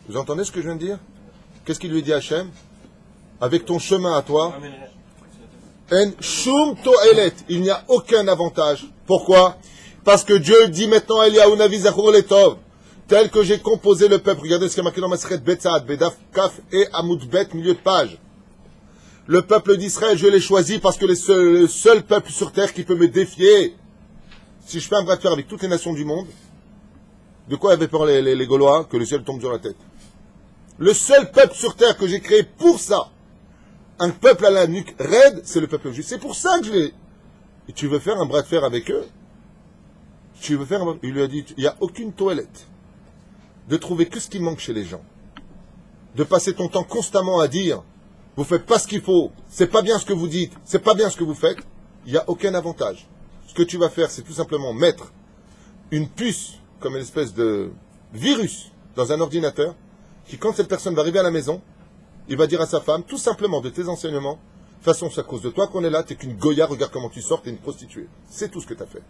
Vous entendez ce que je viens de dire? Qu'est-ce qu'il lui dit Hachem? Avec ton chemin à toi, en shum to'elet, il n'y a aucun avantage. Pourquoi? Parce que Dieu dit maintenant, Eliyahu Navi Zachor Letov, tel que j'ai composé le peuple. Regardez ce qu'il y a marqué dans Maseret Betzad, Bedaf Kaf et Amoudbet, milieu de page. Le peuple d'Israël, je l'ai choisi parce que le seul peuple sur terre qui peut me défier, si je fais un bras de fer avec toutes les nations du monde, De quoi avaient peur les Gaulois? Que le ciel tombe sur la tête. Le seul peuple sur terre que j'ai créé pour ça, un peuple à la nuque raide, c'est le peuple juif. C'est pour ça que je l'ai. Et tu veux faire un bras de fer avec eux? Tu veux faire un... Il lui a dit, il n'y a aucune toilette. De trouver que ce qui manque chez les gens. De passer ton temps constamment à dire, vous faites pas ce qu'il faut, c'est pas bien ce que vous dites, c'est pas bien ce que vous faites, il n'y a aucun avantage. Ce que tu vas faire, c'est tout simplement mettre une puce, comme une espèce de virus, dans un ordinateur, qui quand cette personne va arriver à la maison, il va dire à sa femme, tout simplement de tes enseignements, de toute façon c'est à cause de toi qu'on est là, t'es qu'une Goya, regarde comment tu sors, t'es une prostituée. C'est tout ce que t'as fait.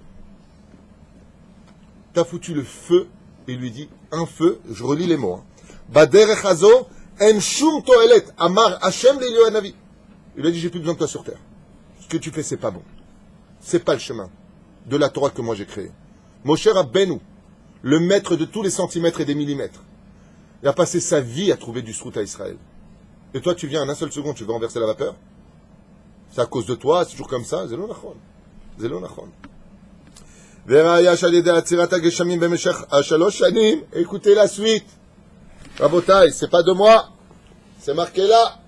T'as foutu le feu, et il lui dit, un feu, je relis les mots, Baderech hazo, en shum toelet, amar Hashem le'Elio hanavi. Il lui a dit, j'ai plus besoin de toi sur terre. Ce que tu fais, c'est pas bon. C'est pas le chemin de la Torah que moi j'ai créé. Moshe Rabbeinu, le maître de tous les centimètres et des millimètres, il a passé sa vie à trouver du srout à Israël. Et toi, tu viens en un seul seconde, tu veux renverser la vapeur? C'est à cause de toi, c'est toujours comme ça. Zelo nachon. Zelo nachon. Écoutez la suite. Rabotai, c'est pas de moi. C'est marqué là.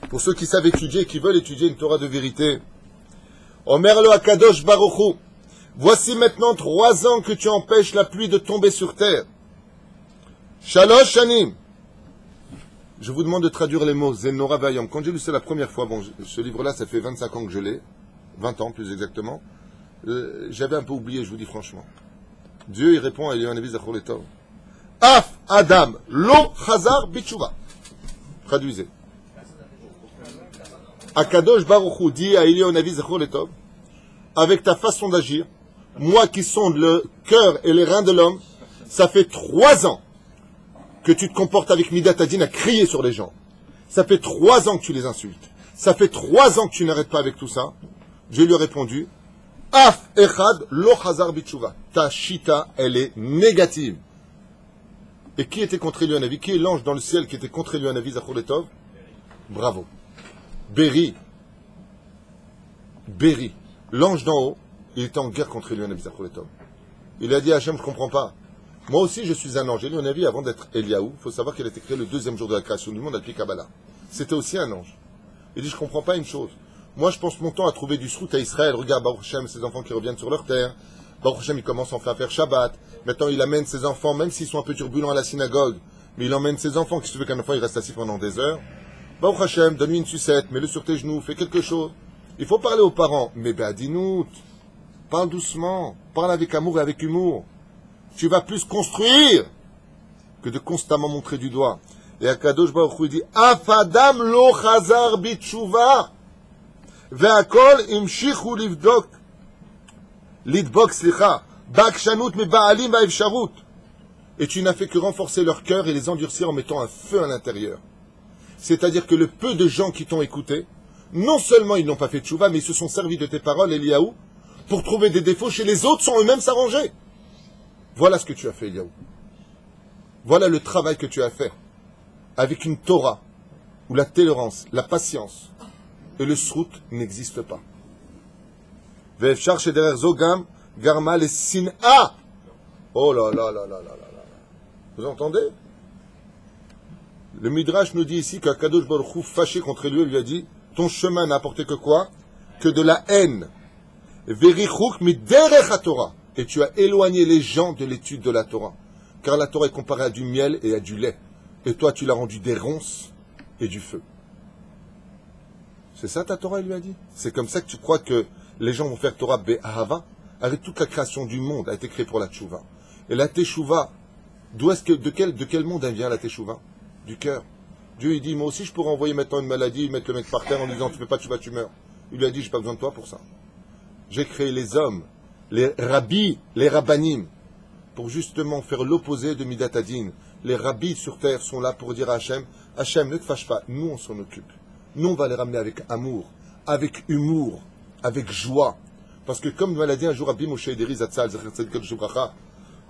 Pour ceux qui savent étudier, qui veulent étudier une Torah de vérité. Omer lo Akadosh Baruch Hu. Voici maintenant 3 ans que tu empêches la pluie de tomber sur terre. Shalosh Shanim. Je vous demande de traduire les mots Zenora Vayom. Quand j'ai lu ça la première fois, bon, ce livre-là, ça fait 25 ans que je l'ai. 20 ans, plus exactement. J'avais un peu oublié, je vous dis franchement. Dieu, il répond à Eliyahu Hanavi Zachor Letov. Af Adam Lo Chazar Bitshuva. Traduisez. Akadosh Baruch Hu dit à Eliyahu Hanavi Zachor Letov, avec ta façon d'agir, moi qui sonde le cœur et les reins de l'homme, ça fait 3 ans que tu te comportes avec Midat Hadin à crier sur les gens. Ça fait 3 ans que tu les insultes. Ça fait 3 ans que tu n'arrêtes pas avec tout ça. Je lui ai répondu, Af Echad Lo Chazar Bitshuva. Ta shita, elle est négative. Et qui était contre Eliyahu Hanavi? Qui est l'ange dans le ciel qui était contre Eliyahu Hanavi Zachor Letov? Bravo. Béri. Béri. L'ange d'en haut, il était en guerre contre Eliyahu Hanavi Zachor Letov. Il a dit à Hachem, je ne comprends pas. Moi aussi, je suis un ange. Eliyahu Hanavi, avant d'être Eliyahu, il faut savoir qu'il a été créé le 2e jour de la création du monde, à Kabbalah. C'était aussi un ange. Il dit, je ne comprends pas une chose. Moi, je pense mon temps à trouver du srout à Israël. Regarde, Baruch Hashem, ses enfants qui reviennent sur leur terre. Baruch Hashem, il commence enfin à faire Shabbat. Maintenant, il amène ses enfants, même s'ils sont un peu turbulents à la synagogue, mais il emmène ses enfants, qui se veut qu'un enfant, il reste assis pendant des heures. Baruch Hashem, donne-lui une sucette, mets-le sur tes genoux, fais quelque chose. Il faut parler aux parents. Mais Badinout, parle doucement, parle avec amour et avec humour. Tu vas plus construire que de constamment montrer du doigt. Et Akadosh Baruch Hu dit, Afadam lo chazar bitshuva, ve'akol imshichu livdok, lidbok slicha, bakshanut me ba'alim va'efsharut. Et tu n'as fait que renforcer leur cœur et les endurcir en mettant un feu à l'intérieur. C'est-à-dire que le peu de gens qui t'ont écouté, non seulement ils n'ont pas fait tchouva, mais ils se sont servis de tes paroles, Eliyahu, pour trouver des défauts chez les autres sans eux-mêmes s'arranger. Voilà ce que tu as fait, Eliyahu. Voilà le travail que tu as fait. Avec une Torah, où la tolérance, la patience et le srout n'existent pas. Ve'efshar shederer zogam garma le sin'a. Oh là là là là là là là. Vous entendez? Le Midrash nous dit ici qu'Akadosh Baruch Hu, fâché contre lui, lui a dit, ton chemin n'a apporté que quoi? Que de la haine. Verichuk miderech haTorah. Et tu as éloigné les gens de l'étude de la Torah. Car la Torah est comparée à du miel et à du lait. Et toi, tu l'as rendu des ronces et du feu. C'est ça ta Torah, il lui a dit. C'est comme ça que tu crois que les gens vont faire Torah be'ahava? Avec toute la création du monde a été créée pour la teshuvah. Et la teshuvah, de quel monde elle vient la teshuvah? Du cœur. Dieu, il dit, moi aussi, je pourrais envoyer maintenant une maladie, mettre le mec par terre en disant, tu fais pas teshuvah, tu meurs. Il lui a dit, j'ai pas besoin de toi pour ça. J'ai créé les hommes, les rabbis, les rabbanim, pour justement faire l'opposé de Midat Hadin. Les rabbis sur terre sont là pour dire à Hachem, Hachem, ne te fâche pas, nous on s'en occupe. Nous on va les ramener avec amour, avec humour, avec joie. Parce que comme me l'a dit un jour Rabbi Moshe Ederi Zatzal,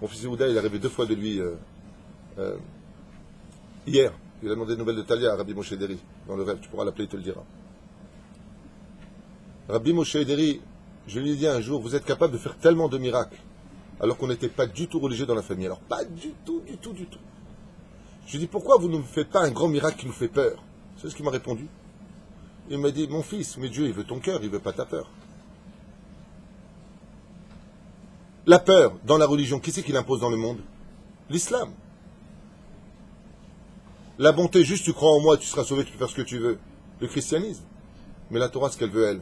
mon fils Yehuda, il est arrivé 2 fois de lui hier. Il a demandé des nouvelles de Talia à Rabbi Moshe Ederi, dans le rêve, tu pourras l'appeler, il te le dira. Rabbi Moshe Ederi, je lui ai dit un jour, vous êtes capable de faire tellement de miracles alors qu'on n'était pas du tout religieux dans la famille. Alors, pas du tout, du tout, du tout. Je lui dis, pourquoi vous ne me faites pas un grand miracle qui nous fait peur? C'est ce qu'il m'a répondu. Il m'a dit, mon fils, mais Dieu, il veut ton cœur, il veut pas ta peur. La peur, dans la religion, qui c'est qui l'impose dans le monde? L'islam. La bonté, juste tu crois en moi, tu seras sauvé, tu peux faire ce que tu veux. Le christianisme. Mais la Torah, ce qu'elle veut, elle,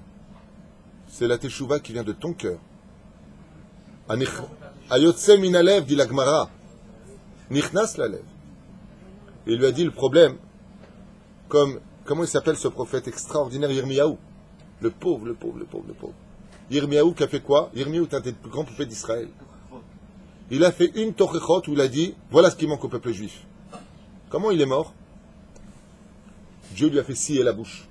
c'est la teshuva qui vient de ton cœur. Ayotse minalev, dit la Gemara. Nichnas la lève. Et il lui a dit le problème, comment il s'appelle ce prophète extraordinaire, Yirmiyahu? Le pauvre. Yirmiyahu qui a fait quoi? Yirmiyahu est un des plus grands prophètes d'Israël. Il a fait une Torechot où il a dit, voilà ce qui manque au peuple juif. Comment il est mort? Dieu lui a fait scier la bouche.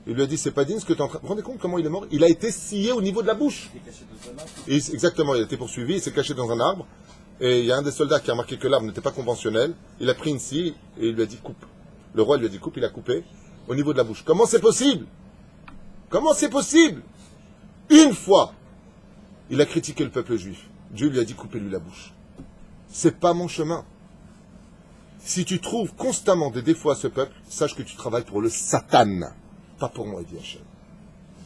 Il lui a dit, c'est pas digne ce que tu es en train... Vous vous rendez compte comment il est mort? Il a été scié au niveau de la bouche. Exactement, il a été poursuivi, il s'est caché dans un arbre. Et il y a un des soldats qui a remarqué que l'arbre n'était pas conventionnel. Il a pris une scie et il lui a dit coupe. Le roi lui a dit coupe, il a coupé au niveau de la bouche. Comment c'est possible? Comment c'est possible? Une fois, il a critiqué le peuple juif. Dieu lui a dit coupez-lui la bouche. C'est pas mon chemin. Si tu trouves constamment des défauts à ce peuple, sache que tu travailles pour le Satan. Pas pour moi, dit Hachem.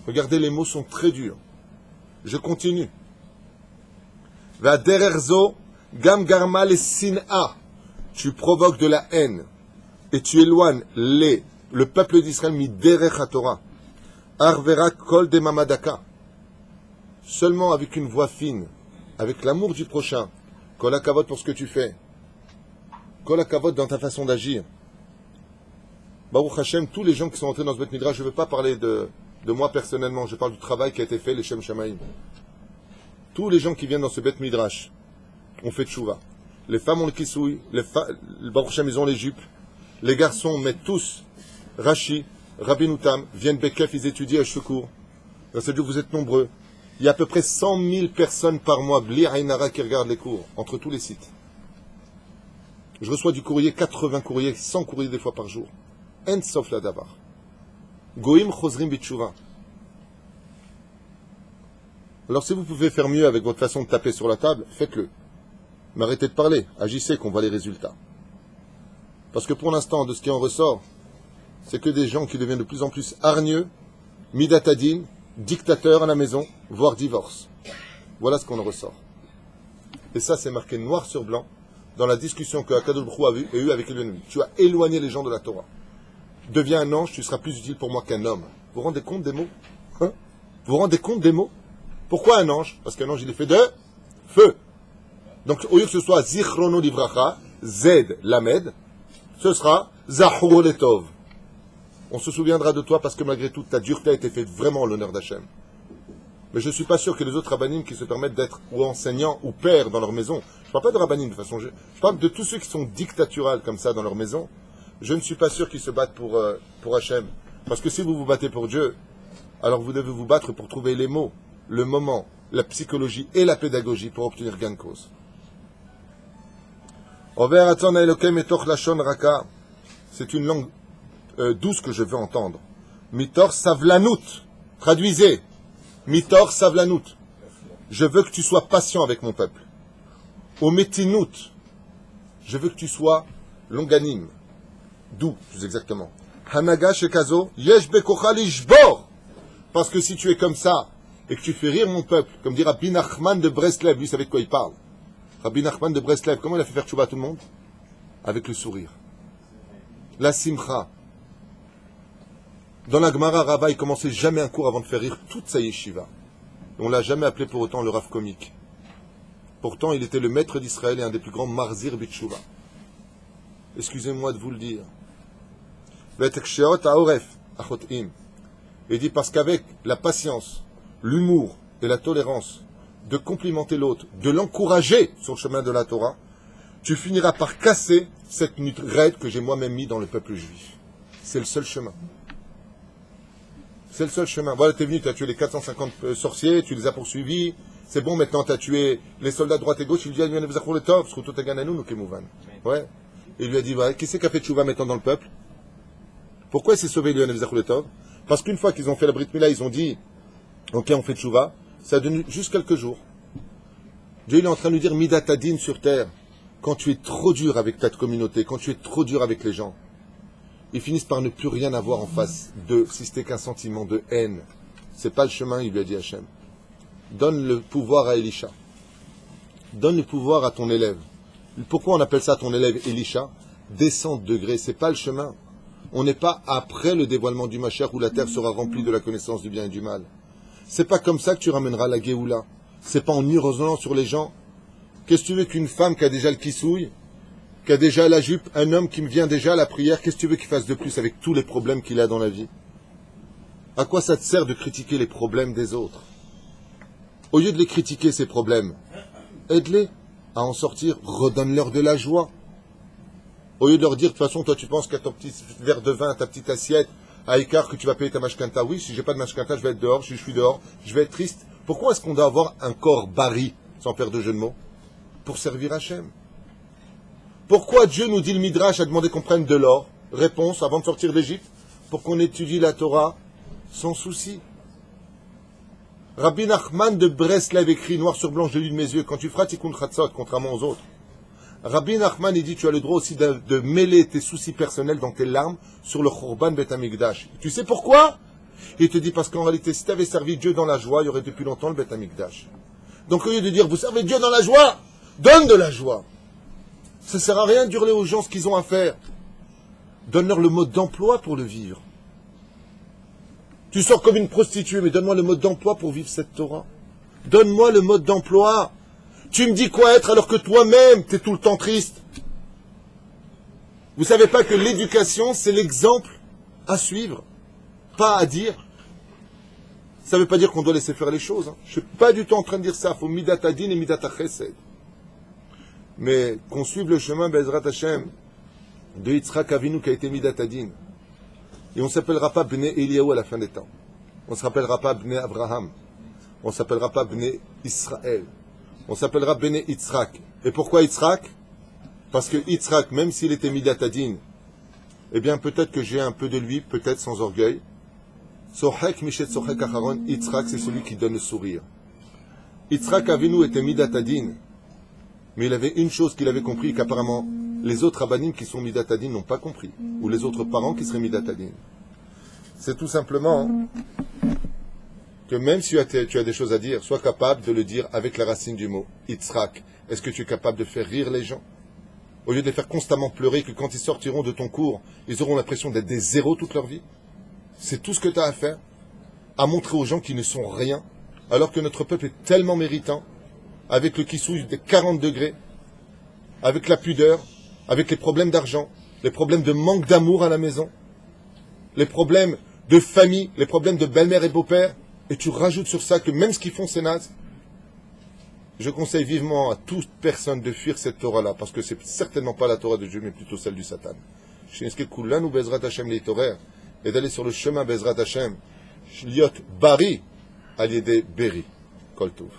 Regardez, les mots sont très durs. Je continue. Va dererzo gam garma le sin'a. Tu provoques de la haine et tu éloignes le peuple d'Israël mi derech Torah. Arvera kol de mamadaka. Seulement avec une voix fine, avec l'amour du prochain. Kol hakavod pour ce que tu fais. Kol hakavod dans ta façon d'agir. Baruch Hashem, tous les gens qui sont entrés dans ce Beth Midrash, je ne veux pas parler de moi personnellement, je parle du travail qui a été fait, les Shem Shamaim. Tous les gens qui viennent dans ce Beth Midrash ont fait tchouva. Les femmes ont le kissoui, Baruch Hashem, ils ont les jupes. Les garçons mettent tous Rashi, Rabbi Noutam, viennent Bekef, ils étudient à Shukur. Grâce à Dieu, vous êtes nombreux. Il y a à peu près 100 000 personnes par mois, Bli Ainara, qui regardent les cours, entre tous les sites. Je reçois du courrier, 80 courriers, 100 courriers des fois par jour. En sauf la davar. Goïm chosrim bitchouva. Alors si vous pouvez faire mieux avec votre façon de taper sur la table, faites-le. Mais arrêtez de parler, agissez qu'on voit les résultats. Parce que pour l'instant, de ce qui en ressort, c'est que des gens qui deviennent de plus en plus hargneux, midatadin, dictateurs à la maison, voire divorce. Voilà ce qu'on en ressort. Et ça, c'est marqué noir sur blanc dans la discussion que Akadosh Baruch Hu a eue avec Eliyahu. Tu as éloigné les gens de la Torah. Deviens un ange, tu seras plus utile pour moi qu'un homme. Vous vous rendez compte des mots? Vous vous rendez compte des mots? Pourquoi un ange? Parce qu'un ange, il est fait de feu. Donc, au lieu que ce soit Zichrono Livracha, Zed Lamed, ce sera Zahuro Letov. On se souviendra de toi parce que malgré tout, ta dureté a été faite vraiment à l'honneur d'Hachem. Mais je ne suis pas sûr que les autres rabbanim qui se permettent d'être ou enseignants ou pères dans leur maison, je ne parle pas de rabbanim de façon... Je parle de tous ceux qui sont dictaturales comme ça dans leur maison, je ne suis pas sûr qu'ils se battent pour Hachem. Parce que si vous vous battez pour Dieu, alors vous devez vous battre pour trouver les mots, le moment, la psychologie et la pédagogie pour obtenir gain de cause. C'est une langue douce que je veux entendre. Mitor savlanout. Traduisez. Mitor savlanout. Je veux que tu sois patient avec mon peuple. Ometinout. Je veux que tu sois longanime. Doux, plus exactement. Hanaga shekazo yesh bekocha lishbor. Parce que si tu es comme ça et que tu fais rire mon peuple, comme dit Rabbi Nachman de Breslev, lui savez de quoi il parle. Rabbi Nachman de Breslev, comment il a fait faire tchouva à tout le monde? Avec le sourire. La simcha. Dans la Gemara, Rava, il commençait jamais un cours avant de faire rire toute sa yeshiva. On l'a jamais appelé pour autant le Rav comique. Pourtant, il était le maître d'Israël et un des plus grands marzir bitchouva. Excusez-moi de vous le dire. Il dit parce qu'avec la patience, l'humour et la tolérance de complimenter l'autre, de l'encourager sur le chemin de la Torah, tu finiras par casser cette raide que j'ai moi-même mis dans le peuple juif. C'est le seul chemin. C'est le seul chemin. Voilà, t'es venu, tu as tué les 450 sorciers, tu les as poursuivis. C'est bon, maintenant tu as tué les soldats de droite et gauche. Il lui a dit, ouais. Il lui a dit, ouais, qui c'est qui a fait tchouva maintenant dans le peuple? Pourquoi il s'est sauvé, lui, parce qu'une fois qu'ils ont fait la Brit Mila, ils ont dit, ok, on fait tchouva. Ça a donné juste quelques jours. Dieu il est en train de nous dire Midatadin sur terre. Quand tu es trop dur avec ta communauté, quand tu es trop dur avec les gens, ils finissent par ne plus rien avoir en face d'eux, si c'était qu'un sentiment de haine. C'est pas le chemin, il lui a dit Hachem. Donne le pouvoir à Elisha. Donne le pouvoir à ton élève. Pourquoi on appelle ça ton élève Elisha? Descente de degré, c'est pas le chemin. On n'est pas après le dévoilement du Mashiach où la terre sera remplie de la connaissance du bien et du mal. C'est pas comme ça que tu ramèneras la Géoula. C'est pas en hurlant sur les gens. Qu'est-ce que tu veux qu'une femme qui a déjà le kissouille, qui a déjà la jupe, un homme qui me vient déjà à la prière, qu'est-ce que tu veux qu'il fasse de plus avec tous les problèmes qu'il a dans la vie? À quoi ça te sert de critiquer les problèmes des autres? Au lieu de les critiquer, ces problèmes, aide-les à en sortir, redonne-leur de la joie. Au lieu de leur dire, de toute façon, toi tu penses qu'à ton petit verre de vin, ta petite assiette, à écart que tu vas payer ta mashkanta. Oui, si j'ai pas de mashkanta, je vais être dehors, si je suis dehors, je vais être triste. Pourquoi est-ce qu'on doit avoir un corps bari, sans faire de jeu de mots? Pour servir Hachem. Pourquoi Dieu nous dit le Midrash a demandé qu'on prenne de l'or? Réponse, avant de sortir d'Égypte, pour qu'on étudie la Torah sans souci. Rabbi Nachman de Breslev écrit noir sur blanc, je lis de mes yeux, quand tu feras tikkun chatzot, contrairement aux autres. Rabbi Nachman, il dit, tu as le droit aussi de mêler tes soucis personnels dans tes larmes sur le Chorban Bet Hamikdash. Tu sais pourquoi? Il te dit, parce qu'en réalité, si tu avais servi Dieu dans la joie, il y aurait depuis longtemps le Bet Hamikdash. Donc au lieu de dire, vous servez Dieu dans la joie, donne de la joie. Ça ne sert à rien de hurler aux gens ce qu'ils ont à faire. Donne-leur le mode d'emploi pour le vivre. Tu sors comme une prostituée, mais donne-moi le mode d'emploi pour vivre cette Torah. Donne-moi le mode d'emploi. Tu me dis quoi être alors que toi-même, tu es tout le temps triste. Vous savez pas que l'éducation, c'est l'exemple à suivre, pas à dire. Ça ne veut pas dire qu'on doit laisser faire les choses. Hein. Je ne suis pas du tout en train de dire ça. Il faut midatadin et midatachesed. Mais qu'on suive le chemin Bezrat Hashem de Yitzhak Avinu qui a été midatadin. Et on ne s'appellera pas Bnei Eliyahu à la fin des temps. On ne se rappellera pas Bnei Abraham. On ne s'appellera pas Bnei Israël. On s'appellera Bnei Yitzhak. Et pourquoi Yitzhak? Parce que Yitzhak, même s'il était midatadin, eh bien peut-être que j'ai un peu de lui, peut-être sans orgueil. Sohek Mishet Sohek Acharon, Yitzhak c'est celui qui donne le sourire. Yitzhak Avinu était midatadin, mais il avait une chose qu'il avait compris, qu'apparemment les autres rabbanim qui sont midatadin n'ont pas compris, ou les autres parents qui seraient midatadin. C'est tout simplement que même si tu as des choses à dire, sois capable de le dire avec la racine du mot. Yitzhak, est-ce que tu es capable de faire rire les gens? Au lieu de les faire constamment pleurer, que quand ils sortiront de ton cours, ils auront l'impression d'être des zéros toute leur vie. C'est tout ce que tu as à faire, à montrer aux gens qu'ils ne sont rien, alors que notre peuple est tellement méritant, avec le kissouille des 40 degrés, avec la pudeur, avec les problèmes d'argent, les problèmes de manque d'amour à la maison, les problèmes de famille, les problèmes de belle-mère et beau-père, et tu rajoutes sur ça que même ce qu'ils font, c'est naze. Je conseille vivement à toute personne de fuir cette Torah-là, parce que c'est certainement pas la Torah de Dieu, mais plutôt celle du Satan. Et d'aller sur le chemin Bezrat Hashem, Liot Bari, Aliédé Beri. Kol Tov.